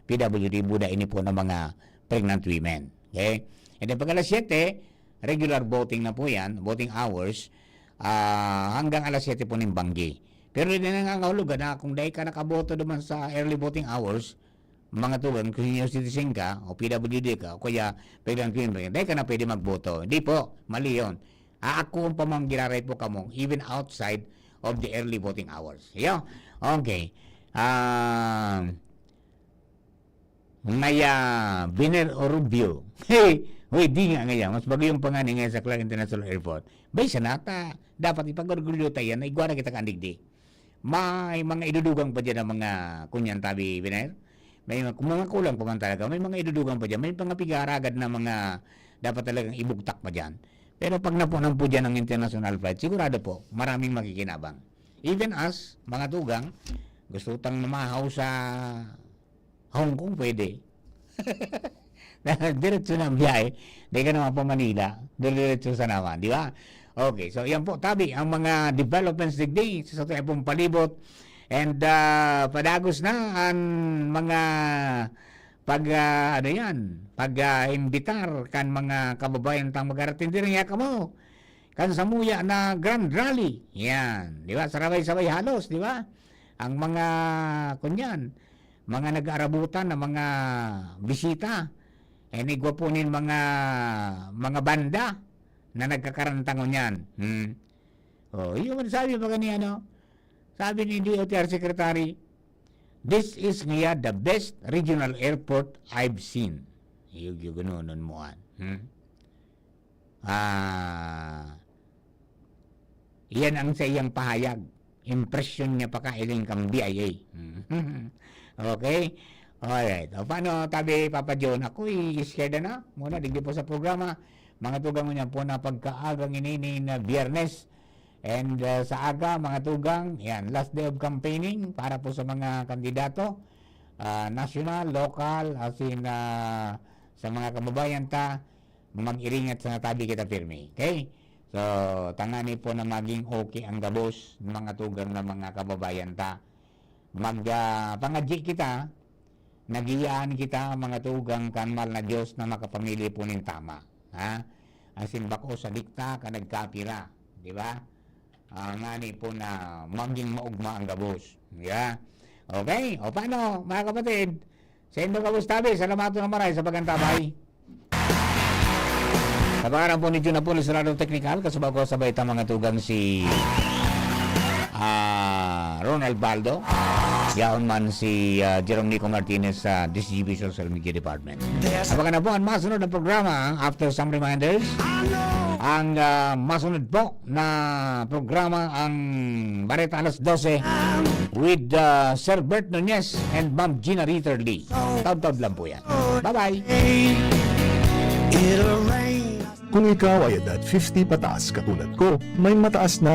PWD, buda ini po ng mga pregnant women. Okay? And then pag alas 7, regular voting na po yan, voting hours, hanggang alas 7 po ng Banggi. Pero hindi na nangangahulugan na kung dahil ka nakaboto naman sa early voting hours, mga tugan, kung senior citizen ka, o PWD ka, o kaya pregnant women, dahil ka na pwede magboto. Hindi po, mali yun. Ako pa mang giraray po kamo, even outside of the early voting hours. Yo, okay. Ngaya, Biner o Rubio. Hey, di nga ngaya. Mas bago yung panganin ngayon sa Clark International Airport. Bay, sanata. Dapat ipag-orgulyo tayo na igwara kita kandigdi. May mga idudugang pa dyan ng mga kunyan tabi, Biner. May mga kulang pa man talaga. May mga idudugang pa dyan. May mga pigaragad na mga dapat talagang ibugtak pa dyan. Pero pag napunan po dyan ng international flight, sigurado po, maraming makikinabang. Even us, mga tugang, gusto utang namahaw sa Hong Kong, pwede. Diretso na biyahe, di ka naman pa Manila, diretso sa naman, di ba? Okay, so yan po, tabi, ang mga developments digdi sa ating pong palibot, and padagos na ang mga pag-imbitar kan mga kababayan tang magarating din niya kamo. Kan samuya na Grand Rally. Yan, di ba? Sarabay-sabay halos, di ba? Ang mga kunyan, mga nag-aarabutan na mga bisita. Igwapunin mga banda na nagkakarantangon yan. Yung sabi pa ganyan, sabi ni DOTR Secretary, this is nga the best regional airport I've seen. Yung gano'n mo. Yan ang sa iyang pahayag. Impression niya pa kailing kang BIA. Okay? Alright. O, paano tabi, Papa John? Ako'y scared na. Muna, digdi po sa programa. Mga tugang niya po na pagkaagang inini na Biyernes. And sa aga, mga tugang, yan, last day of campaigning para po sa mga kandidato. National, local, as in sa mga kababayan mag-iringat sa natabi kita pirmi. Okay? So, tangani po na maging okay ang gabos ng mga tugang na mga kababayan pangadji kita, nagiyaan kita mga tugang kanmal na Diyos na makapamili po ng tama. As in, bako sa dikta ka nagkapira. Di ba? Ngani po na maging maugma ang gabos. Yeah. Okay? O paano, mga kapatid? Sa inyong gabos tabi, salamat na maray sa pagantabay. Sa pangalan po ni Juna po, Liserado Technical, kasabay ko sabay itang mga tugang si Ronald Baldo, yaon man si Jerome Nico Martinez sa Distribution Social Media Department. Abangan na po ang masunod na programa after some reminders. Ang masunod po na programa ang Bareta alas 12 with Sir Bert Nunez and Ma'am Gina Ritter Lee. Taud-taud lang po yan. Bye-bye! Kung ikaw ay edad 50 pataas katulad ko, may mataas na